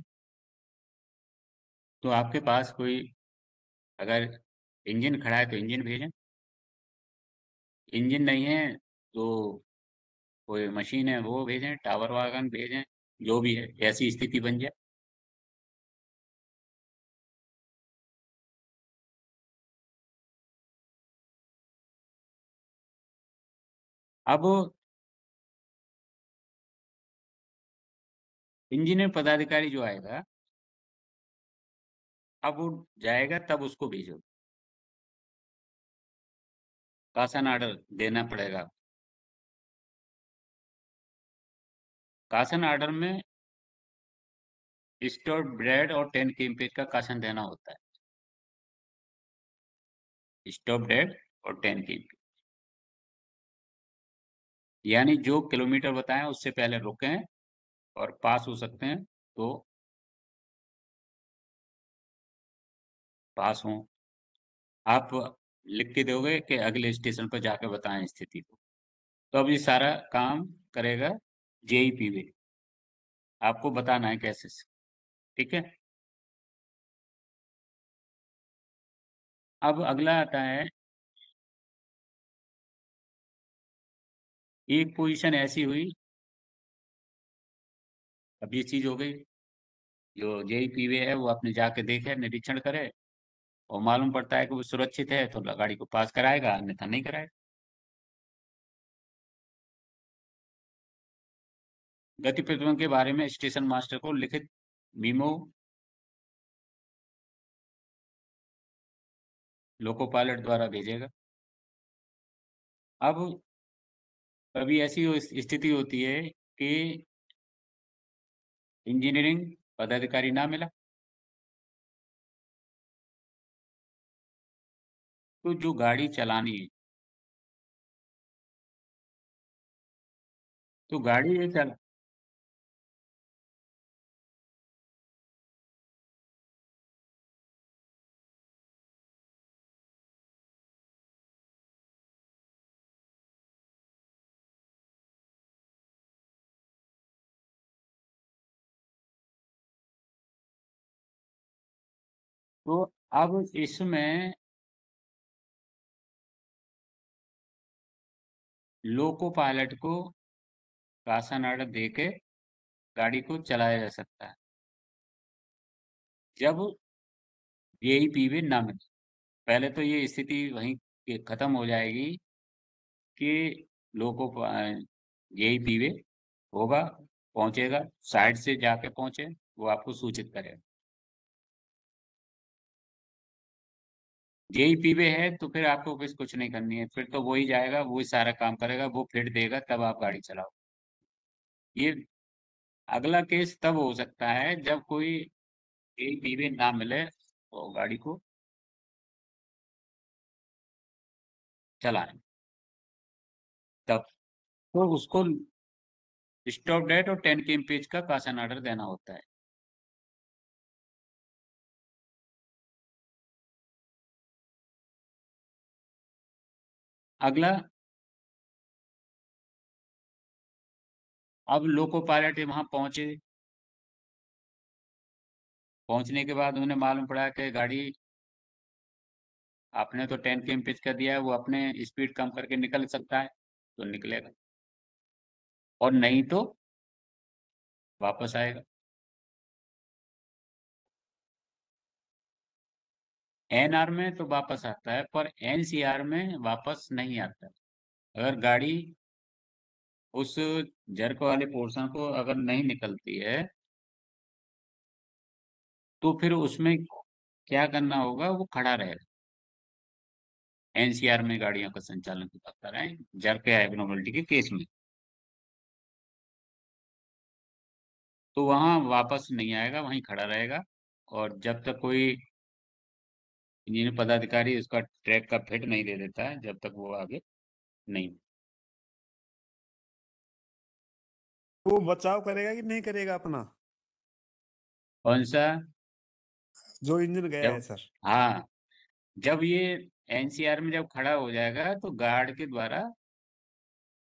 तो आपके पास कोई अगर इंजन खड़ा है तो इंजन भेजें, इंजन नहीं है तो कोई मशीन है वो भेजें, टावर वागन भेजें, जो भी है, ऐसी स्थिति बन जाए। अब इंजीनियर पदाधिकारी जो आएगा, अब वो जाएगा तब उसको भेजो, कासन ऑर्डर देना पड़ेगा। कासन ऑर्डर में स्टोर ब्रेड और 10 kmph का कासन देना होता है। स्टॉप डेट और 10 की, यानी जो किलोमीटर बताएं उससे पहले रुकें और पास हो सकते हैं तो पास हों। आप लिख के दोगे कि अगले स्टेशन पर जाकर बताएं स्थिति को। तो अब ये सारा काम करेगा जेईपीवे, आपको बताना है कैसे, ठीक है। अब अगला आता है, एक पोजीशन ऐसी हुई, अब ये चीज हो गई, जो जेईपीवे है वो अपने जाके देखे, निरीक्षण करे और मालूम पड़ता है कि वो सुरक्षित है तो गाड़ी को पास कराएगा, अन्यथा नहीं कराएगा। गति प्रतिबंध के बारे में स्टेशन मास्टर को लिखित मीमो लोको पायलट द्वारा भेजेगा। अब कभी ऐसी स्थिति होती है कि इंजीनियरिंग पदाधिकारी ना मिला, तो जो गाड़ी चलानी है, तो गाड़ी ये चल तो अब इसमें लोको पायलट को शासन ऑर्डर दे के गाड़ी को चलाया जा सकता है, जब यही पीवे ना मिले। पहले तो ये स्थिति वहीं खत्म हो जाएगी कि लोको यही पीवे होगा, पहुंचेगा, साइड से जाके पहुंचे, वो आपको सूचित करेगा। यही पीवे है तो फिर आपको कुछ नहीं करनी है, फिर तो वही जाएगा, वही सारा काम करेगा, वो फिर देगा, तब आप गाड़ी चलाओ। ये अगला केस तब हो सकता है जब कोई यही पीवे ना मिले तो गाड़ी को चलाएं, तब तो उसको स्टॉप डेट और 10 km पेज का शासन ऑर्डर देना होता है। अगला, अब लोको पायलट वहां पहुंचे, पहुंचने के बाद उन्हें मालूम पड़ा कि गाड़ी, आपने तो 10 km पेज कर दिया है, वो अपने स्पीड कम करके निकल सकता है तो निकलेगा, और नहीं तो वापस आएगा। एनआर में तो वापस आता है, पर एनसीआर में वापस नहीं आता। अगर गाड़ी उस जर्क वाले पोर्शन को अगर नहीं निकलती है तो फिर उसमें क्या करना होगा, वो खड़ा रहेगा। एनसीआर में गाड़ियों का संचालन की बात कर रहे हैं, जर्क या एबनॉर्मलिटी के केस में, तो वहां वापस नहीं आएगा, वहीं खड़ा रहेगा, और जब तक कोई इंजीनियर पदाधिकारी उसका ट्रैक का फिट नहीं दे देता है, जब तक वो आगे नहीं। वो बचाव करेगा कि नहीं करेगा अपना, कौन सा? जो इंजन गया है जब, सर? हाँ, जब ये एनसीआर में जब खड़ा हो जाएगा तो गार्ड के द्वारा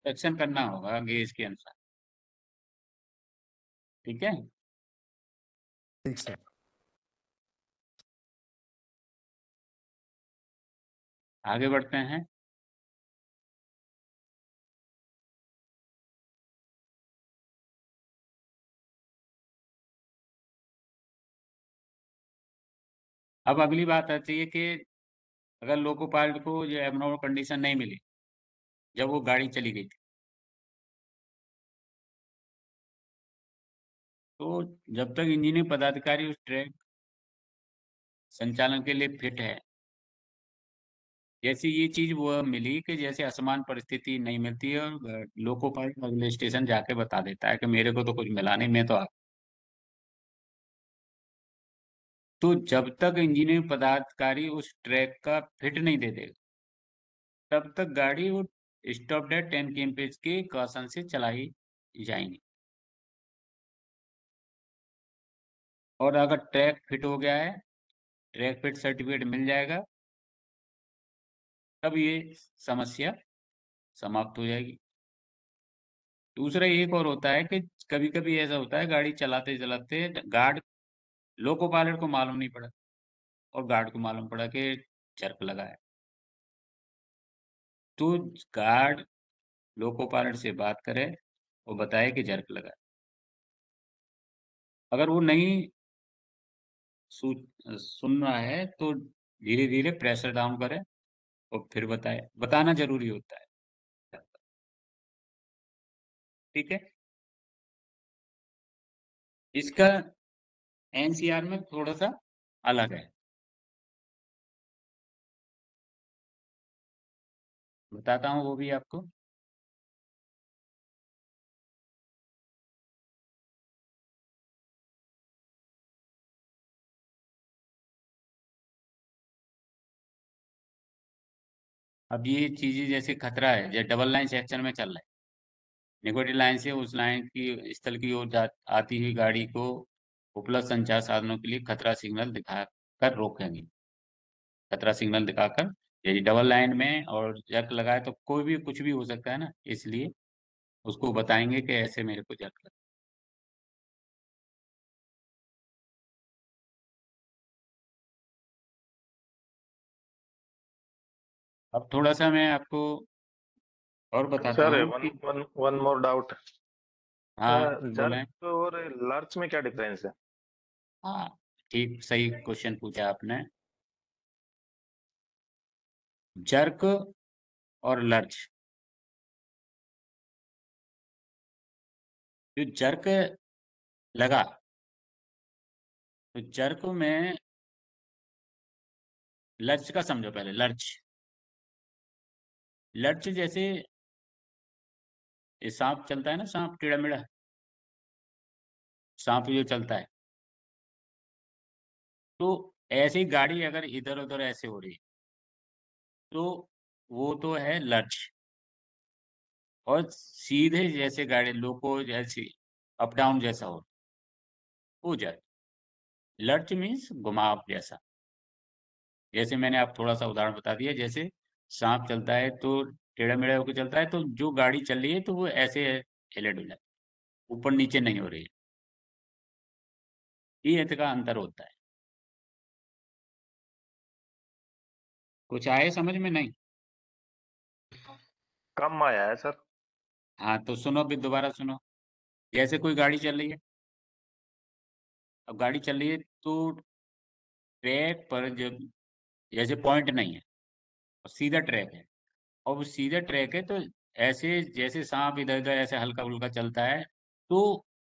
एक्शन करना होगा गेज के अनुसार, ठीक है। ठीक सर। आगे बढ़ते हैं। अब अगली बात आती है कि अगर लोको पायलट को जो एबनॉर्मल कंडीशन नहीं मिली जब वो गाड़ी चली गई थी, तो जब तक इंजीनियर पदाधिकारी उस ट्रैक संचालन के लिए फिट है, जैसे ये चीज वो मिली कि जैसे असमान परिस्थिति नहीं मिलती है और लोको पायलट अगले स्टेशन जाके बता देता है कि मेरे को तो कुछ मिला नहीं, मैं तो तो जब तक इंजीनियरिंग पदाधिकारी उस ट्रैक का फिट नहीं दे देगा तब तक गाड़ी वो स्टॉप डेट 10 kmph के कॉशन से चलाई जाएंगी। और अगर ट्रैक फिट हो गया है, ट्रैक फिट सर्टिफिकेट मिल जाएगा, तब ये समस्या समाप्त हो जाएगी। दूसरा एक और होता है कि कभी कभी ऐसा होता है गाड़ी चलाते चलाते गार्ड लोको पायलट को मालूम नहीं पड़ा और गार्ड को मालूम पड़ा कि जर्क लगा है, तो गार्ड लोको पायलट से बात करे और बताए कि जर्क लगा है। अगर वो नहीं सुन रहा है तो धीरे धीरे प्रेशर डाउन करे और फिर बताए, बताना जरूरी होता है। ठीक है, इसका एनसीआर में थोड़ा सा अलग है, बताता हूँ वो भी आपको। अब ये चीजें जैसे खतरा है, जैसे डबल लाइन सेक्शन में चल रहा है, निगेटिव लाइन से उस लाइन की स्थल की ओर आती हुई गाड़ी को उपलब्ध संचार साधनों के लिए खतरा सिग्नल दिखाकर रोकेंगे। खतरा सिग्नल दिखाकर, यदि डबल लाइन में और जर्क लगाए तो कोई भी कुछ भी हो सकता है ना, इसलिए उसको बताएंगे कि ऐसे मेरे को जर्क लगा। अब थोड़ा सा मैं आपको और बताता सर हूँ वन कि वन वन मोर डाउट। हाँ बोले। जर्क और लर्च में क्या डिफरेंस है? हाँ, ठीक सही क्वेश्चन पूछा आपने। जर्क और लर्च, जो जर्क लगा तो जर्क में लर्च का समझो पहले। लर्च लर्च जैसे ये सांप चलता है ना, सांप टेढ़ा मेढ़ा सांप जो चलता है, तो ऐसे ही गाड़ी अगर इधर उधर ऐसे हो रही है तो वो तो है लर्च। और सीधे जैसे गाड़ी लोको जैसी अप डाउन जैसा हो जाए, लर्च मीन्स घुमाव जैसा। जैसे मैंने आप थोड़ा सा उदाहरण बता दिया, जैसे सांप चलता है तो टेढ़ा मेढ़ा होकर चलता है, तो जो गाड़ी चल रही है तो वो ऐसे हिले डुला, ऊपर नीचे नहीं हो रही है। ये इसका अंतर होता है। कुछ आए समझ में? नहीं? कम आया है सर। हाँ तो सुनो, भी दोबारा सुनो। जैसे कोई गाड़ी चल रही है, अब गाड़ी चल रही है तो ट्रैक पर जब जैसे पॉइंट नहीं है और सीधा ट्रैक है, और वो सीधा ट्रैक है तो ऐसे जैसे सांप इधर उधर ऐसे हल्का फुल्का चलता है तो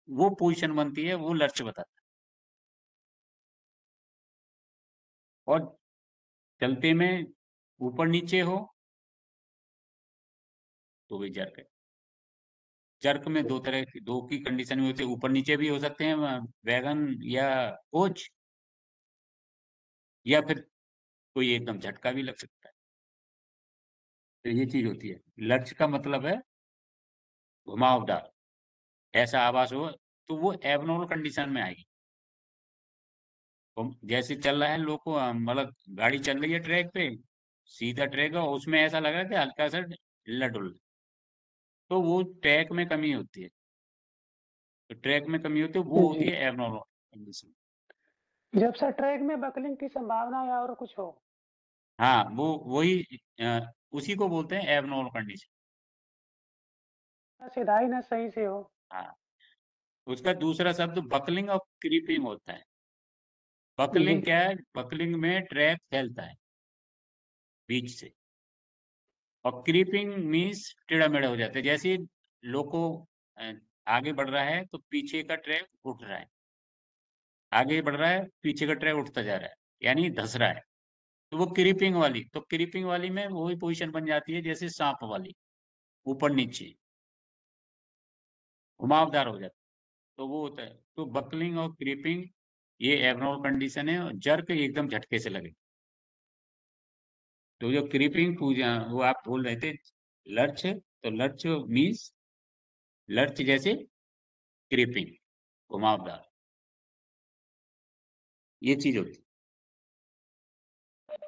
वो पोजीशन बनती है, वो लक्ष्य बताता है। और चलते में ऊपर नीचे हो तो भी जर्क है। जर्क में दो की कंडीशन में होती है, ऊपर नीचे भी हो सकते हैं वैगन या कोच, या फिर कोई एकदम झटका भी लग सकता है। तो ये चीज होती है। लक्ष्य का मतलब है घुमावदार, ऐसा आवाज हो तो वो एबनॉर्मल कंडीशन में आएगी। जैसे चल रहा है लोग मतलब गाड़ी चल रही है ट्रैक पे, सीधा ट्रैक है, उसमें ऐसा लगा कि हल्का सा हिल्ला डुल, तो वो ट्रैक में कमी होती है। तो ट्रैक में कमी होती है, वो होती है एबनॉर्मल कंडीशन। जब सर ट्रैक में बकलिंग की संभावना या और कुछ हो। हाँ, वो वही उसी को बोलते हैं एबनॉर्मल कंडीशन। सीधाई ना सही से हो। हाँ, उसका दूसरा शब्द बकलिंग और क्रीपिंग होता है। बकलिंग क्या है? बकलिंग में ट्रैक फैलता है बीच से, और क्रीपिंग मीन्स टेढ़ा मेढ़ा हो जाता है। जैसे लोको अ, आगे बढ़ रहा है तो पीछे का ट्रैक उठ रहा है, आगे बढ़ रहा है पीछे का ट्रैक उठता जा रहा है, यानी धस रहा है। तो वो क्रीपिंग वाली, तो क्रीपिंग वाली में वही पोजीशन बन जाती है जैसे सांप वाली, ऊपर नीचे घुमावदार हो जाता है, तो वो होता है। तो बकलिंग और क्रीपिंग ये एबनॉर्मल कंडीशन है और जर्क एकदम झटके से लगे। तो जो क्रीपिंग पूजा वो आप बोल रहे थे लर्च, तो लर्च मीन्स लर्च जैसे क्रीपिंग, घुमावदार, ये चीज होती।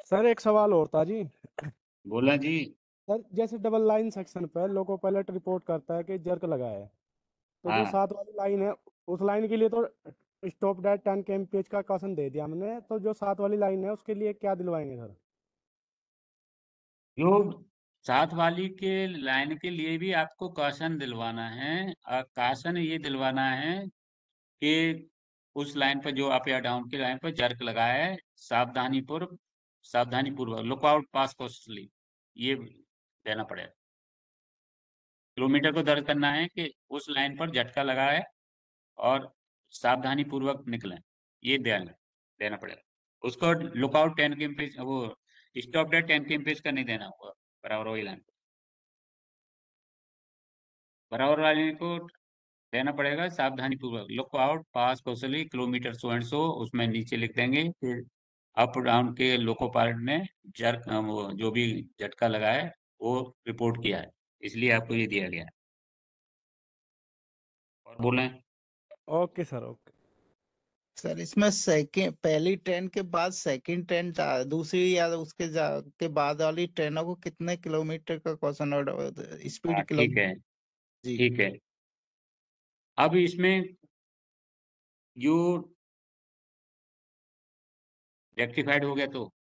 सर एक सवाल और था जी। बोला जी। सर जैसे डबल लाइन सेक्शन पे लोको पायलट रिपोर्ट करता है कि जर्क लगा है, तो जो हाँ, 7 वाली लाइन है उस लाइन के लिए तो स्टॉप डेट 10 kmph का कॉशन दे दिया हमने, तो जो 7 वाली लाइन है उसके लिए क्या दिलवाएंगे सर? जो 7 वाली के लाइन के लिए भी आपको कॉशन दिलवाना है। कॉशन ये दिलवाना है कि उस लाइन पर जो अप या डाउन की लाइन पर जर्क लगा है, सावधानी पूर्वक लुकआउट पास कोस्टली, ये देना पड़ेगा। किलोमीटर को दर्ज करना है कि उस लाइन पर झटका लगा है और सावधानी पूर्वक निकलें, ये देना पड़ेगा। उसको लुकआउट 10 kmph, वो स्टॉप डेट 10 kmph का नहीं देना होगा बराबर वही लाइन, बराबर वाले को देना पड़ेगा सावधानी पूर्वक lookout pass Kaushali kilometre so and so, उसमें नीचे लिख देंगे कि अप डाउन के लोको पायलट ने जर्क वो जो भी झटका लगा है वो रिपोर्ट किया है, इसलिए आपको ये दिया गया है। और बोलें। Okay sir, okay. सर इसमें सेकंड पहली ट्रेन के बाद सेकंड ट्रेन दूसरी या उसके के बाद वाली ट्रेनों को कितने किलोमीटर का क्वेश्चन ऑर्डर स्पीड ठीक किलोमीटर? है, जी ठीक है। अब इसमें जो रेक्टिफाइड हो गया तो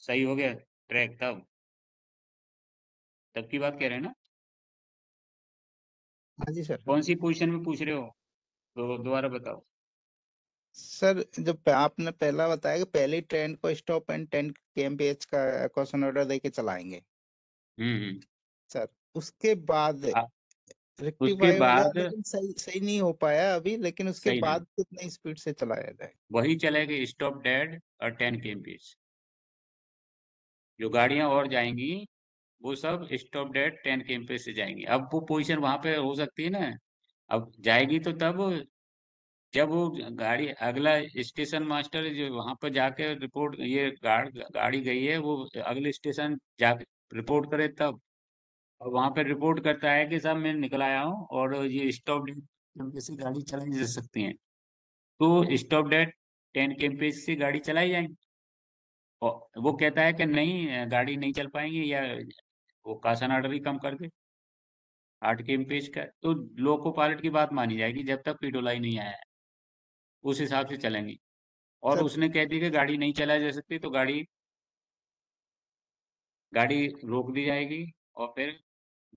सही हो गया ट्रैक, तब की बात कह रहे हैं ना? हाँ जी सर। कौन सी पोजीशन में पूछ रहे हो, तो दोबारा बताओ। सर जब आपने पहला बताया कि पहली ट्रेन को स्टॉप एंड 10 kmph का क्वेश्चन ऑर्डर देके चलाएंगे हम्म। सर, उसके बाद उसके रेक्टिफाई हो गया, बाद लेकिन सही सही नहीं हो पाया अभी, लेकिन उसके सही नहीं, बाद कितने स्पीड से चलाया जाए? वही चलेगा स्टॉप डेड और 10 kmph। जो गाड़ियां और जाएंगी वो सब स्टॉप डेड 10 kmph से जाएंगी। अब वो पोजीशन वहां पे हो सकती है ना, अब जाएगी तो तब जब वो गाड़ी अगला स्टेशन मास्टर जो वहां पर जाके रिपोर्ट, ये गाड़ी गई है, वो अगले स्टेशन जाके रिपोर्ट करे तब। और वहां पर रिपोर्ट करता है कि साहब मैं निकल आया हूँ और ये स्टॉप डेट से गाड़ी चलाई जा सकती है, तो स्टॉप डेट 10 kmph से गाड़ी चलाई जाएगी। और वो कहता है कि नहीं गाड़ी नहीं चल पाएंगी, या वो कासन ऑर्डर ही कम कर दे 8 kmph का, तो लोको पायलट की बात मानी जाएगी जब तक पीडोलाई नहीं आया है, उस हिसाब से चलेंगी। और सर उसने कह दी कि गाड़ी नहीं चलाई जा सकती तो गाड़ी गाड़ी रोक दी जाएगी, और फिर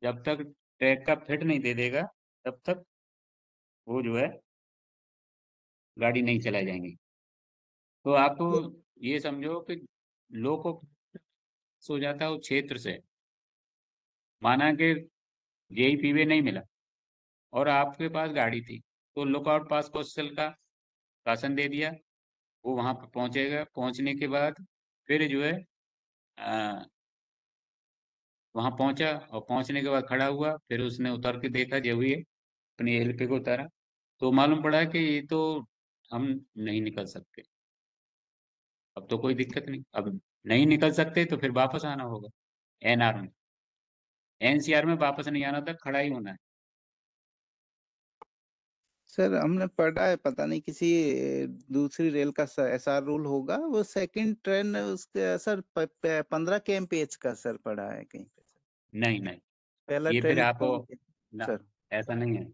जब तक ट्रैक का फिट नहीं दे देगा तब तक वो जो है गाड़ी नहीं चलाई जाएंगी। तो आप ये समझो कि लो को हो जाता है उस क्षेत्र से, माना कि जेई पीवे नहीं मिला और आपके पास गाड़ी थी, तो लुकआउट पास कोस्टल का शासन दे दिया, वो वहां पर पहुंचेगा। पहुंचने के बाद फिर जो है वहां पहुंचा, और पहुंचने के बाद खड़ा हुआ, फिर उसने उतर के देखा जो भी है, अपनी एलपी को उतारा, तो मालूम पड़ा कि ये तो हम नहीं निकल सकते। अब तो कोई दिक्कत नहीं, अब नहीं निकल सकते तो फिर वापस आना होगा एनआर में। एनसीआर में वापस नहीं आना था, खड़ा ही होना है। सर हमने पढ़ा है, पता नहीं किसी दूसरी रेल का ऐसा रूल होगा, वो सेकंड ट्रेन उसके सर 15 kmph का सर पढ़ा है कहीं पे? नहीं नहीं, पहला ये फिर ट्रेन आपको ना, सर ऐसा नहीं है।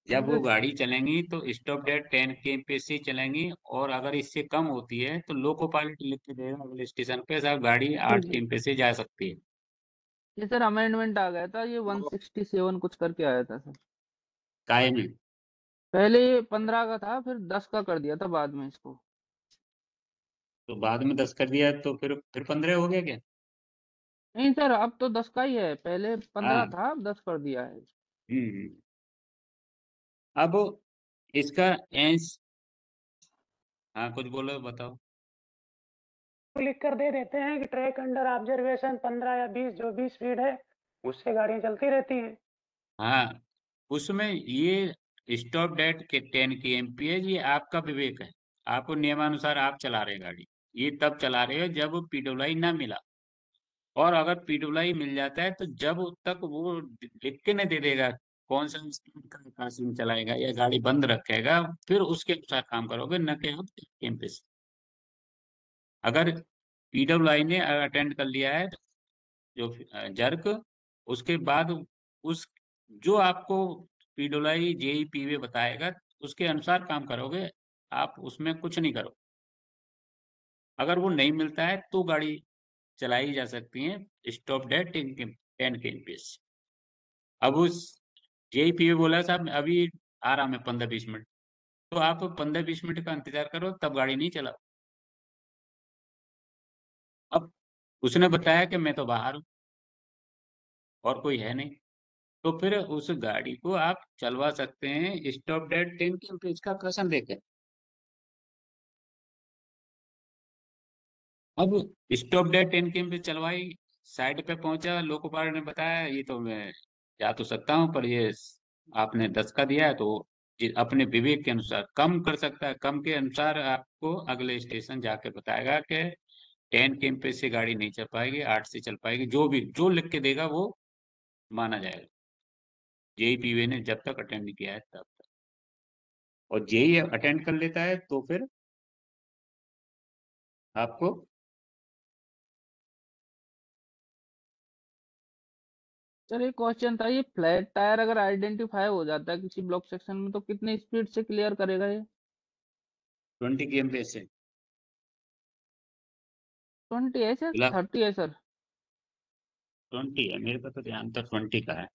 जब वो गाड़ी चलेंगी तो स्टॉप डेट 10 kmph से चलेंगी, और अगर इससे कम होती है तो लोको पायलट लिख के देगा अगले स्टेशन पे, साहब गाड़ी 8 kmph से जा सकती है। ये सर अमेंडमेंट आ गया था, ये 167 कुछ करके आया था सर। काय में पहले ये 15 का था, फिर 10 का कर दिया था बाद में इसको। तो बाद में 10 कर दिया, तो फिर 15 हो गया क्या? नहीं सर, अब तो 10 का ही है, पहले 15 हाँ। था, अब 10 कर दिया है। हम्म। अब इसका एंस, हाँ कुछ बोलो बताओ। लिख कर दे देते हैं कि ट्रैक अंडर ऑब्जर्वेशन 15 या 20 जो भी स्पीड है उससे गाड़ियां चलती रहती हैं। हाँ, उसमें ये स्टॉप डेट के 10 kmph ये आपका विवेक है, आपको नियमानुसार आप चला रहे हैं गाड़ी, ये तब चला रहे हो जब पीडब्ल्यूआई ना मिला। और अगर पीडब्ल्यूआई मिल जाता है तो जब तक वो लिख के नहीं दे देगा कौन सा स्पीड का पासिंग चलाएगा या गाड़ी बंद रखेगा, फिर उसके अनुसार काम करोगे, न कि आप कैंपस। अगर पीडब्ल्यूआई ने अटेंड कर लिया है जो जर्क, उसके बाद उस जो आपको पीडब्ल्यूआई जेई पीवे बताएगा उसके अनुसार काम करोगे, आप उसमें कुछ नहीं करो। अगर वो नहीं मिलता है तो गाड़ी चलाई जा सकती है स्टॉप डेट 10 kmph। अब उस जेई पीवे बोला साहब अभी आ रहा मैं 15-20 मिनट, तो आप 15-20 मिनट का इंतजार करो, तब गाड़ी नहीं चलाओ। अब उसने बताया कि मैं तो बाहर हूँ और कोई है नहीं, तो फिर उस गाड़ी को आप चलवा सकते हैं स्टॉप डेट 10 kmph का कसम देकर। अब स्टॉप डेट 10 kmph चलवाई, साइड पे पहुंचा, लोको पायलट ने बताया ये तो मैं जा तो सकता हूँ पर ये आपने 10 का दिया है तो अपने विवेक के अनुसार कम कर सकता है, कम के अनुसार आपको अगले स्टेशन जाके बताएगा कि 10 kmph से गाड़ी नहीं चल पाएगी, 8 से चल पाएगी, जो भी जो लिख के देगा वो माना जाएगा। जेई पीवे ने जब तक अटेंड नहीं किया है तब तक, और जेई अटेंड कर लेता है तो फिर आपको सर एक क्वेश्चन था, ये फ्लैट टायर अगर आइडेंटिफाई हो जाता है किसी ब्लॉक सेक्शन में तो कितनी स्पीड से क्लियर करेगा ये? 20 kmph से 20 है सर, 30 है सर? 20 है, मेरे पास तो ध्यान था 20 का है।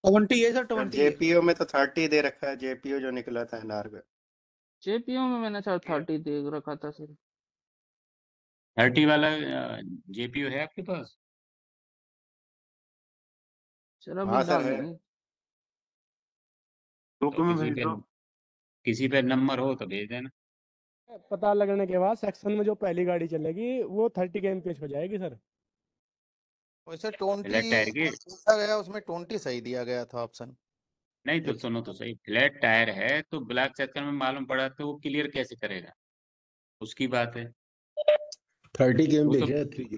20 है सर, 20 है। जेपीओ में तो 30 दे रखा है, जेपीओ जो निकला था एनआर में। जेपीओ में मैंने सर 30 देख रखा था सर। 30 वाला जेपीओ है आपके पास? सर अभी हाँ सर है, डालेंगे। ग्रुप तो में किसी भेज पे दो। किसी पे नंबर हो तो भेज देना। पता लगने के बाद सेक्शन में जो पहली गाड़ी चलेगी वो 30 kmph हो जाएगी सर। वैसे फ्लैट टायर की 20 पूछा गया, उसमें 20 सही दिया गया था ऑप्शन। नहीं, तो सुनो तो सही, फ्लैट टायर है तो ब्लैक चक्कर में मालूम पड़ा तो वो क्लियर कैसे करेगा, उसकी बात है। 30 वो तो kmph है 3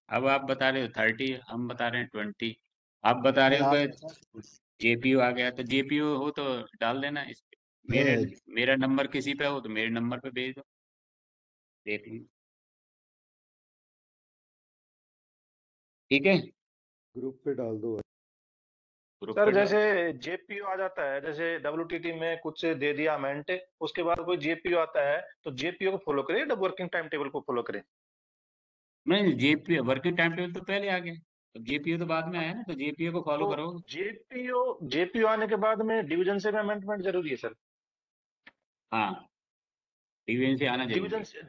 अब आप बता रहे हो 30, हम बता रहे हैं 20, आप बता रहे नहीं हो आप कि जेपीयू आ गया, तो जेपीयू हो तो डाल देना इस पे। मेरे है मेरा नंबर किसी पे हो तो मेरे नंबर पे भेज दो, देख ली। ठीक है, ग्रुप पे डाल दो। ग्रुप सर पे डाल। जैसे जेपीयू आ जाता है, जैसे डब्ल्यूटीटी में कुछ दे दिया अमेंट, उसके बाद कोई जेपीयू आता है तो जेपीयू को फॉलो करे या वर्किंग टाइम टेबल को फॉलो करे? नहीं, जेपीयू वर्किंग टाइम टेबल तो पहले आ गया, तो जेपीयू तो बाद में आया ना, तो जेपीयू को फॉलो तो करोगे। जेपीयू आने के बाद में डिवीजन से भी अमेंडमेंट जरूरी है सर? हाँ, डिवीजन से आना जरूरी डिवीजन है। से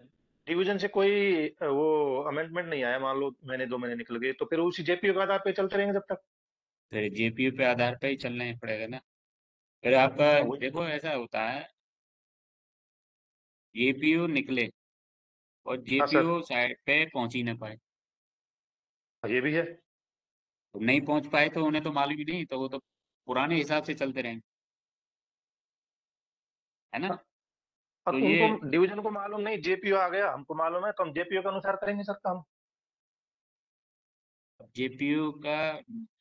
डिवीजन से कोई वो अमेंडमेंट नहीं आया, मान लो महीने 2 महीने निकल गए, तो फिर उसी जेपीयू के आधार पे चलते रहेंगे जब तक? फिर जेपीयू पे आधार पे ही चलना ही पड़ेगा ना। फिर आपका देखो ऐसा होता है, जेपीयू निकले और हाँ सर, जेपीयू साइड पे पहुंच ही ना पाए, ये भी है। तो नहीं पहुंच पाए तो उन्हें तो मालूम ही नहीं, तो वो तो पुराने हिसाब से चलते रहेंगे, है ना। और तो ये उनको डिवीजन को मालूम नहीं, जेपीयू आ गया, हमको मालूम है, तो हम जेपीयू के अनुसार करेंगे सर काम। जेपीयू का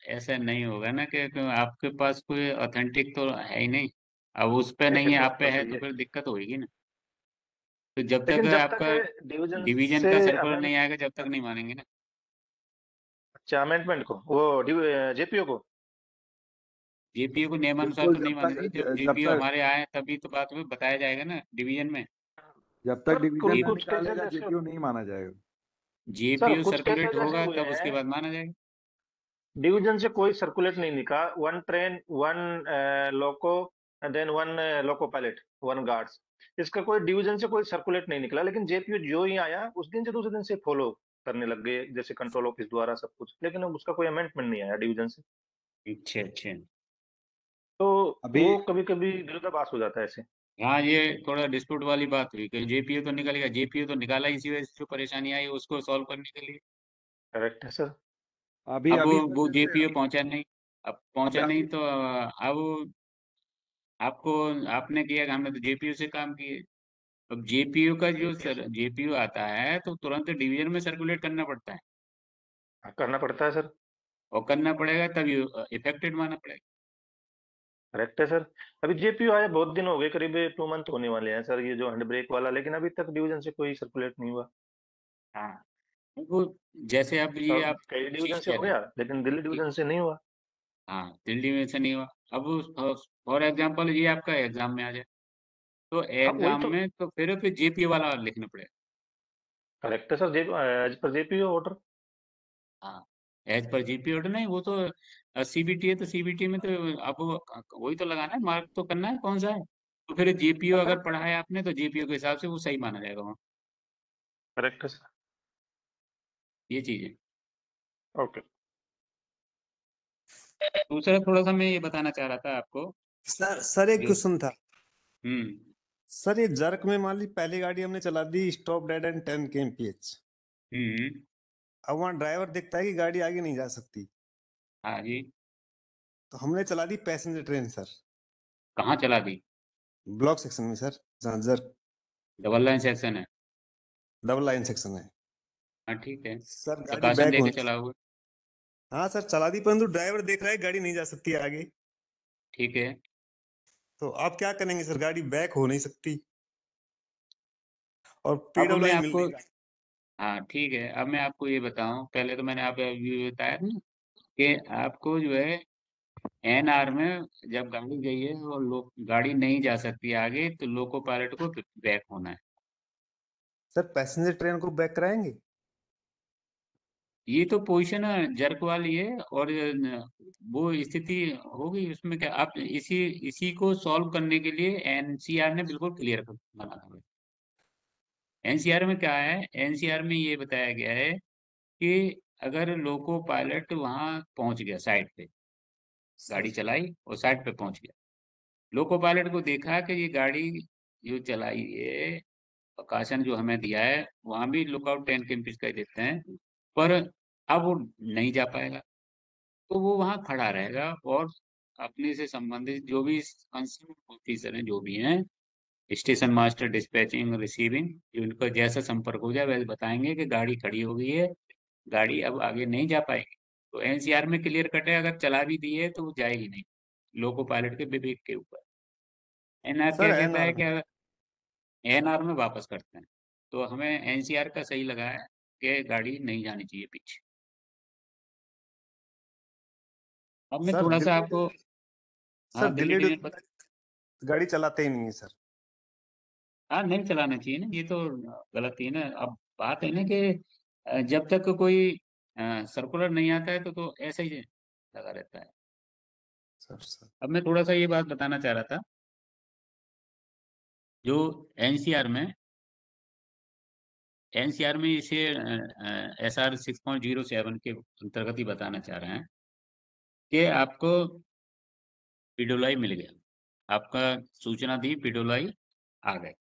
ऐसा नहीं होगा ना कि आपके पास कोई ऑथेंटिक तो है ही नहीं, अब उस पे नहीं है, बात आप पे तो है सही तो है, फिर दिक्कत होगी ना। तो जब तक लेकिन जब तक आपका डिवीजन डिवीजन से का सर्कुलर अमेंड नहीं आएगा जब तक नहीं मानेंगे ना। अच्छा अमेंडमेंट को, वो जेपीयू को जेपीयू को नियमानुसार बिल्कुल तो नहीं मानेंगे, जब जब जेपीयू तक हमारे आए तभी तो बात में बताया जाएगा ना डिवीजन में। जब तक सर डिवीजन ना कुछ केसेस निकालेगा ऐसे, जेपीयू नहीं माना जाएगा। सर जेपीयू कुछ सर्कुलेट केसेस ऐसे होगा हुए तब उसके हैं, बाद माना जाएगा। डिवीजन से कोई सर्कुलेट नहीं निकला, one train, one loco, and then one loco pilot, one guards, इसका कोई डिवीजन से कोई सर्कुलेट नहीं निकला, लेकिन जेपीयू जो ही आया उस दिन से दूसरे दिन से फॉलो करने लग गए, जैसे कंट्रोल ऑफिस द्वारा सब कुछ, लेकिन अब उसका कोई अमेंडमेंट नहीं आया डिवीजन से, अच्छे अच्छे। तो अभी वो कभी कभी विरोधाभास हो जाता है ऐसे। हाँ, ये थोड़ा डिस्प्यूट वाली बात हुई कि जेपीयू तो निकलेगा, जेपीयू तो निकाला इसी वजह से जो परेशानी आई उसको सॉल्व करने के लिए। करेक्ट है सर। अभी अब अभी वो सर जैसे जेपीयू पहुंचा नहीं, अब पहुंचा नहीं अभी तो अब आपको आपने किया, हमने तो जेपीयू से काम किए। अब जेपीयू का जो जेपीयू आता है तो तुरंत डिवीजन में सर्कुलेट करना पड़ता है, करना पड़ता है सर। और करना पड़ेगा तभी इफेक्टेड माना पड़ेगा। करेक्ट है सर। अभी जेपीयू आया बहुत दिन हो गए, करीब 2 मंथ होने वाले हैं सर, ये जो हैंड ब्रेक वाला, लेकिन अभी तक डिवीजन से कोई सर्कुलेट नहीं हुआ। हाँ, वो जैसे अब ये और आप कई डिवीजन चीज से कह हो रहे हैं गया, लेकिन दिल्ली कि डिवीजन से नहीं हुआ। हाँ, दिल्ली में से नहीं हुआ। अब फॉर एग्जाम्पल ये आपका एग्जाम में आ जाए, तो हाँ वही एग्जाम तो। में तो फिर जेपीयू वाला लिखना पड़ेगा। करेक्ट है sir, as per JPU order. हाँ, एज पर जीपी ऑर्डर नहीं, वो तो सीबीटी है, तो सीबीटी में तो आपको वही तो लगाना है, मार्क तो करना है कौन सा है। तो फिर जीपीयू अगर पढ़ा है आपने तो जीपीयू के हिसाब से वो सही माना जाएगा वहाँ। करेक्ट है सर। ये चीज है। ओके। दूसरा थोड़ा सा मैं ये बताना चाह रहा था आपको, सर एक जो क्वेश्चन था। हम्म सर ये जर्क में मान ली पहली गाड़ी हमने चला दी स्टॉप डेड एंड 10 kmph। हम्म अब वहाँ ड्राइवर देखता है कि गाड़ी आगे नहीं जा सकती, हाँ जी। तो हमने चला दी पैसेंजर ट्रेन सर, कहाँ चला दी? ब्लॉक सेक्शन में सर, जहाँ जर्क डबल लाइन सेक्शन है। डबल लाइन सेक्शन है। हाँ ठीक है, सर गाड़ी प्रकाशन बैक दे के होनी, चला हुआ। हाँ सर चला दी, परंतु ड्राइवर देख रहा है गाड़ी नहीं जा सकती आगे, ठीक है। तो आप क्या करेंगे सर? गाड़ी बैक हो नहीं सकती और अब मैं पीडब्ल्यूआई मिल आपको, रही है। हाँ ठीक है, अब मैं आपको ये बताऊं, पहले तो मैंने आप ये बताया था ना कि आपको जो है एनआर में जब गाड़ी गई है और लोग गाड़ी नहीं जा सकती आगे, तो लोको पायलट को बैक होना है। सर पैसेंजर ट्रेन को बैक कराएंगे? ये तो पोजीशन जर्क वाली है, और वो स्थिति होगी उसमें क्या, आप इसी इसी को सॉल्व करने के लिए एनसीआर ने बिल्कुल क्लियर बना था। एनसीआर में क्या है, एनसीआर में ये बताया गया है कि अगर लोको पायलट वहां पहुंच गया साइड पे, गाड़ी चलाई और साइड पे पहुंच गया, लोको पायलट को देखा कि ये गाड़ी जो चलाई है, प्रकाशन जो हमें दिया है वहां भी लुकआउट 10 km का ही देते हैं, पर अब वो नहीं जा पाएगा, तो वो वहां खड़ा रहेगा, और अपने से संबंधित जो भी कंसर्न ऑफिसर हैं, जो भी हैं, स्टेशन मास्टर, डिस्पैचिंग, रिसीविंग, जिनका जैसा संपर्क हो जाए वैसे बताएंगे कि गाड़ी खड़ी हो गई है, गाड़ी अब आगे नहीं जा पाएगी। तो एनसीआर में क्लियर कट है, अगर चला भी दी है तो वो जाएगी नहीं, लोको पायलट के विवेक के ऊपर। एनआर सर क्या कहता एनआर है कि एनआर में वापस करते हैं, तो हमें एनसीआर का सही लगा है कि गाड़ी नहीं जानी चाहिए पीछे। अब मैं सर थोड़ा सा दिल्ली, आपको, हाँ सर दिल्ली दिल्ली डिवीजन पर, गाड़ी चलाते ही नहीं है सर। हाँ नहीं चलाना चाहिए ना, ये तो गलत ही है ना। अब बात है ना कि जब तक कोई सर्कुलर नहीं आता है तो ऐसे ही लगा रहता है। सर अब मैं थोड़ा सा ये बात बताना चाह रहा था, जो एनसीआर में एनसीआर में इसे SR 6.07 के अंतर्गत ही बताना चाह रहे हैं कि आपको पीडोलाई मिल गया, आपका सूचना दी, पीडोलाई आ गए,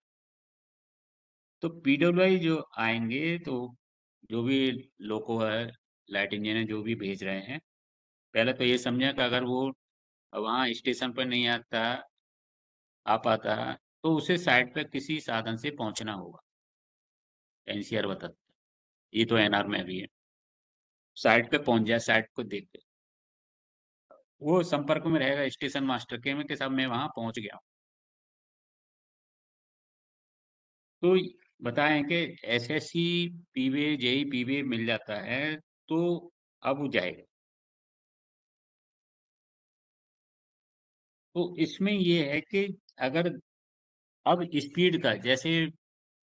तो पीडोलाई जो आएंगे तो जो भी लोको है, लाइट इंजन है, जो भी भेज रहे हैं, पहले तो ये समझा कि अगर वो वहाँ स्टेशन पर नहीं आ पाता, तो उसे साइड पर किसी साधन से पहुंचना होगा। एनसीआर बताता है, ये तो एनआर में भी है, साइड पे पहुंच जाए, साइड को देख के वो संपर्क में रहेगा स्टेशन मास्टर के में कि साहब मैं वहां पहुंच गया हूं। तो बताएं कि एसएससी पीवे, जेई पीवे मिल जाता है, तो अब वो जाएगा। तो इसमें ये है कि अगर अब स्पीड का, जैसे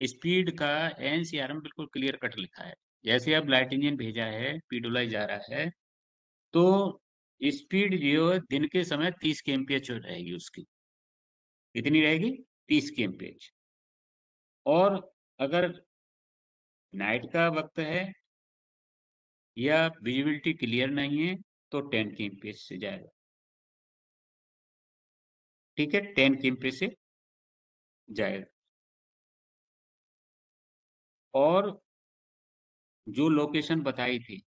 स्पीड का एनसीआर में बिल्कुल क्लियर कट लिखा है, जैसे अब लाइट इंजन भेजा है, पीडोलाई जा रहा है, तो स्पीड जो है दिन के समय 30 kmph रहेगी उसकी। कितनी रहेगी? 30 kmph। और अगर नाइट का वक्त है या विजिबिलिटी क्लियर नहीं है तो 10 kmph से जाएगा। ठीक है, 10 kmph से जाएगा। और जो लोकेशन बताई थी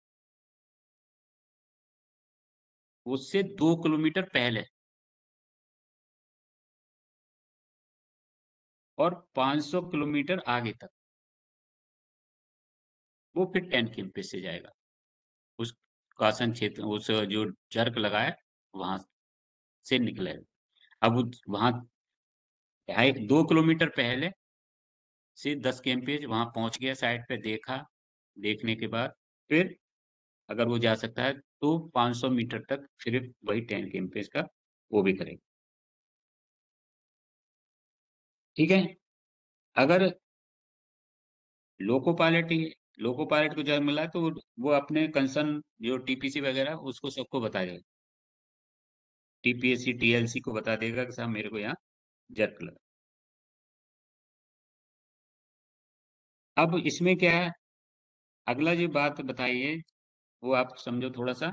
उससे 2 किलोमीटर पहले और 500 किलोमीटर आगे तक वो फिर 10 kmph से जाएगा। उस कासन क्षेत्र, उस जो जर्क लगा है वहां से निकलेगा। अब वहां 2 किलोमीटर पहले से 10 kmph वहां पहुंच गया, साइड पे देखा, देखने के बाद फिर अगर वो जा सकता है तो 500 मीटर तक फिर वही 10 kmph का वो भी करेगा। ठीक है। अगर लोको पायलट को जब मिला तो वो अपने कंसर्न जो टीपीसी वगैरह उसको सबको बता देगा, टीपीएससी टीएलसी को बता देगा कि साहब मेरे को यहाँ जर्क लगा। अब इसमें क्या है, अगला जो बात बताइए वो आप समझो थोड़ा सा।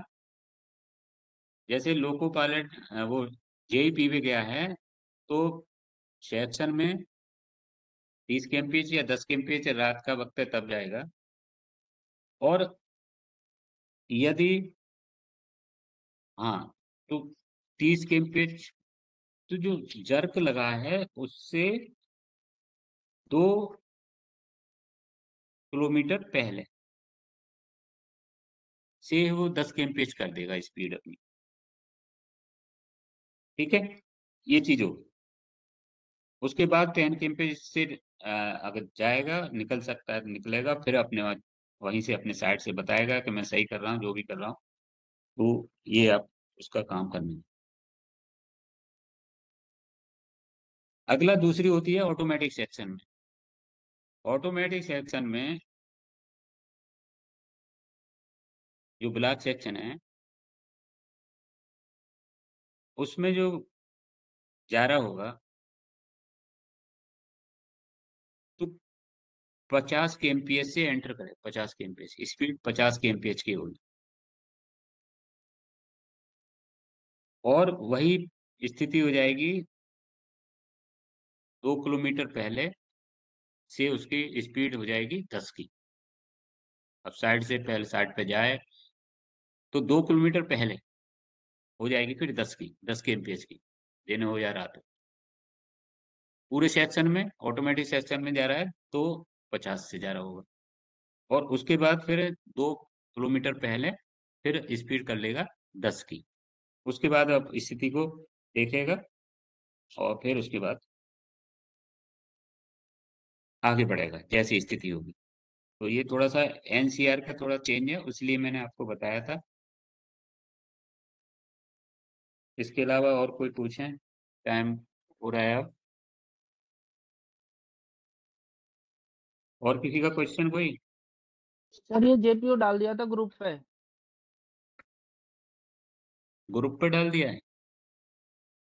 जैसे लोको पायलट वो जेईपी में गया है तो सेक्शन में 30 kmph या 10 kmph रात का वक्त है तब जाएगा। और यदि हाँ तो 30 kmph तो जो जर्क लगा है उससे 2 किलोमीटर पहले से वो 10 kmph कर देगा स्पीड अपनी। ठीक है, ये चीज होगी। उसके बाद 10 kmph से अगर जाएगा, निकल सकता है निकलेगा, फिर अपने वहीं से अपने साइड से बताएगा कि मैं सही कर रहा हूँ, जो भी कर रहा हूँ। तो ये आप उसका काम करना है। अगला दूसरी होती है ऑटोमेटिक सेक्शन में। ऑटोमेटिक सेक्शन में जो ब्लॉक सेक्शन है उसमें जो जा रहा होगा तो 50 kmph से एंटर करे, 50 kmph स्पीड 50 kmph की होगी। और वही स्थिति हो जाएगी 2 किलोमीटर पहले से उसकी स्पीड हो जाएगी 10 की। अब साइड से पहले साइड पे जाए तो 2 किलोमीटर पहले हो जाएगी फिर 10 की, 10 kmph की, दिन हो या रात हो। पूरे सेक्शन में ऑटोमेटिक सेक्शन में जा रहा है तो 50 से जा रहा होगा। और उसके बाद फिर 2 किलोमीटर पहले फिर स्पीड कर लेगा 10 की। उसके बाद अब स्थिति को देखेगा और फिर उसके बाद आगे बढ़ेगा जैसी स्थिति होगी। तो ये थोड़ा सा एनसीआर का थोड़ा चेंज है, इसलिए मैंने आपको बताया था। इसके अलावा और कोई पूछें? टाइम हो रहा है अब। और किसी का क्वेश्चन कोई? सर ये जेपीओ डाल दिया था ग्रुप पे। ग्रुप पे डाल दिया है?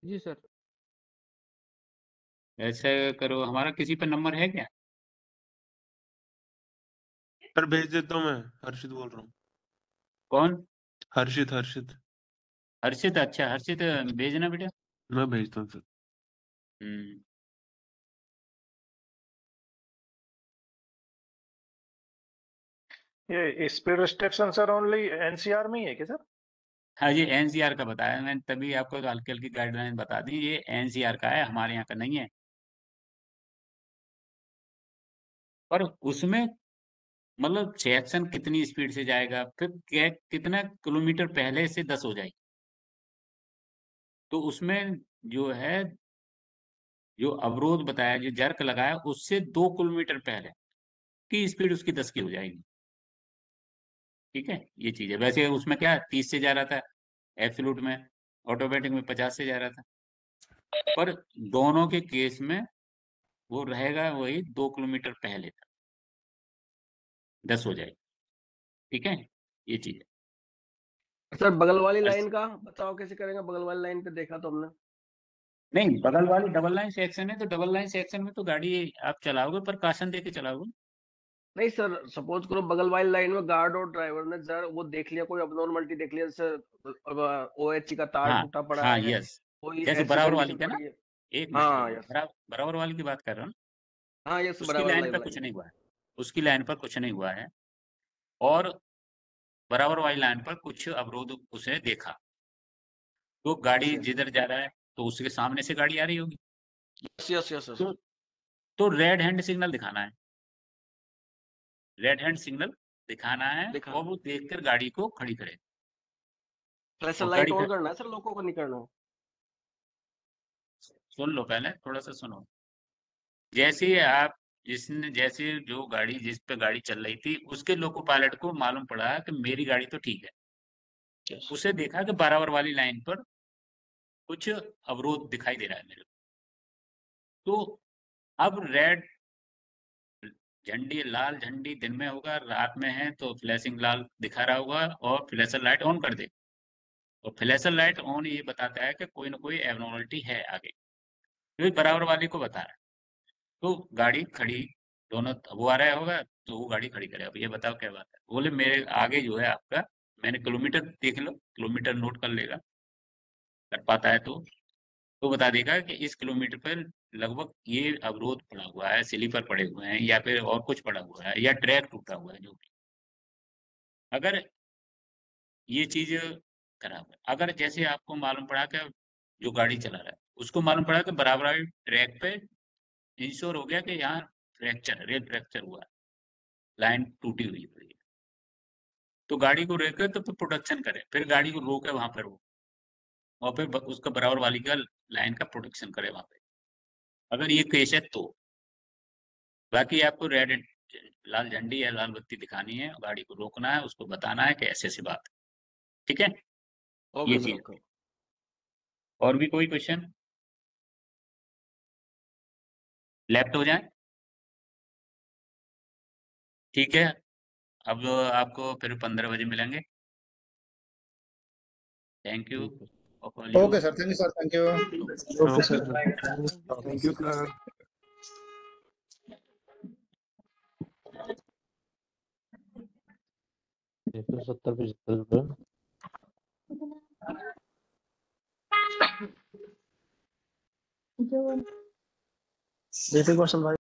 जी सर। ऐसा करो, हमारा किसी पे नंबर है क्या? सर भेज देता हूँ, मैं हर्षित बोल रहा हूँ। कौन? हर्षित। हर्षित? अच्छा हर्षित भेजना बेटा। मैं भेजता हूँ सर। हम्म। ये speed restriction sir only NCR में ही है क्या सर? हाँ ये एनसीआर का बताया मैंने, तभी आपको तो हल्की हल्की गाइडलाइन बता दी। ये एनसीआर का है, हमारे यहाँ का नहीं है। पर उसमें मतलब सेक्शन कितनी स्पीड से जाएगा, फिर कितना किलोमीटर पहले से 10 हो जाएगी। तो उसमें जो है, जो अवरोध बताया, जो जर्क लगाया, उससे 2 किलोमीटर पहले की स्पीड उसकी 10 की हो जाएगी। ठीक है, ये चीज है। वैसे उसमें क्या 30 से जा रहा था एब्सोल्यूट में, ऑटोमेटिक में 50 से जा रहा था। पर दोनों के केस में वो रहेगा वही 2 किलोमीटर पहले तक 10 हो जाएगी। ठीक है, ये चीज है। सर बगल वाली लाइन का बताओ कैसे करेंगे? बगल वाली लाइन पे देखा तो हमने। नहीं, बगल वाली डबल लाइन सेक्शन है तो डबल लाइन सेक्शन में तो गाड़ी आप चलाओगे पर काशन दे के चलाओगे। नहीं सर, सपोज करो बगल वाली लाइन में गार्ड और ड्राइवर ने जरा वो देख लिया, कोई अबनॉर्मलिटी देख लिया, जैसे ओएच का तार हाँ टूटा पड़ा हाँ, है, यस। कोई जैसे ऐसी बराबर वाली कंडीशन का ना, पड़ी है। एक हाँ मिनट, यस। बराबर वाली की बात कर रहा हूँ। हाँ यस, उसकी बराबर लाइन वाली पर कुछ लाइन। नहीं हुआ है, उसकी लाइन पर कुछ नहीं हुआ है। और बराबर वाली लाइन पर कुछ अवरोध उसे देखा, तो गाड़ी अच्छा। जिधर जा रहा है तो उसके सामने से गाड़ी आ रही होगी। Yes yes yes. तो तो रेड हैंड सिग्नल दिखाना है, रेड हैंड सिग्नल दिखाना है और वो देखकर गाड़ी को खड़ी करे। फ्लैशर और लाइट गाड़ी ऑन करना है सर, लोगों को नहीं करना है। सुन लो, पहले थोड़ा सा सुनो। जैसे ही आप जैसे जो गाड़ी जिस पे गाड़ी चल रही थी उसके लोको पायलट को मालूम पड़ा कि मेरी गाड़ी तो ठीक है, उसे देखा कि बराबर वाली लाइन पर कुछ अवरोध दिखाई दे रहा है मेरे को। तो अब रेड झंडी, लाल झंडी दिन में होगा, रात में है तो फ्लैशिंग लाल दिखा रहा होगा और फ्लैशर लाइट ऑन कर दे। और फ्लैशर लाइट ऑन ये बताता है कि कोई ना कोई एबनॉर्मलिटी है आगे, क्योंकि बराबर वाली को बता रहा है। तो गाड़ी खड़ी, दोनों वो आ रहा होगा तो वो गाड़ी खड़ी करे। अब ये बताओ क्या बात है। बोले मेरे आगे जो है आपका, मैंने किलोमीटर देख लो, किलोमीटर नोट कर लेगा, कर पाता है तो बता देगा कि इस किलोमीटर पर लगभग ये अवरोध पड़ा हुआ है, स्लीपर पड़े हुए हैं या फिर और कुछ पड़ा हुआ है या ट्रैक टूटा हुआ है, जो भी। अगर ये चीज खराब है, अगर जैसे आपको मालूम पड़ा कि जो गाड़ी चला रहा है उसको मालूम पड़ा कि बराबर वाली ट्रैक पे इंश्योर हो गया कि यहाँ फ्रैक्चर, रेल फ्रैक्चर हुआ है, लाइन टूटी हुई है, तो गाड़ी को रोके तो फिर प्रोटेक्शन करे, फिर गाड़ी को रोके वहां पर वो, और फिर उसका बराबर वाली का लाइन का प्रोटेक्शन करे वहां पे, अगर ये केस है तो। बाकी आपको रेड, लाल झंडी या लाल बत्ती दिखानी है, गाड़ी को रोकना है, उसको बताना है कि ऐसी ऐसी बात है। ठीक है, ये ओके सर, चीज। ओके। और भी कोई क्वेश्चन? लेफ्ट हो जाए, ठीक है। अब आपको फिर 15 बजे मिलेंगे। Thank you. Okay sir, thank you sir, thank you. Okay sir, thank you sir. ₹70-75 जैसे क्वेश्चन भाई।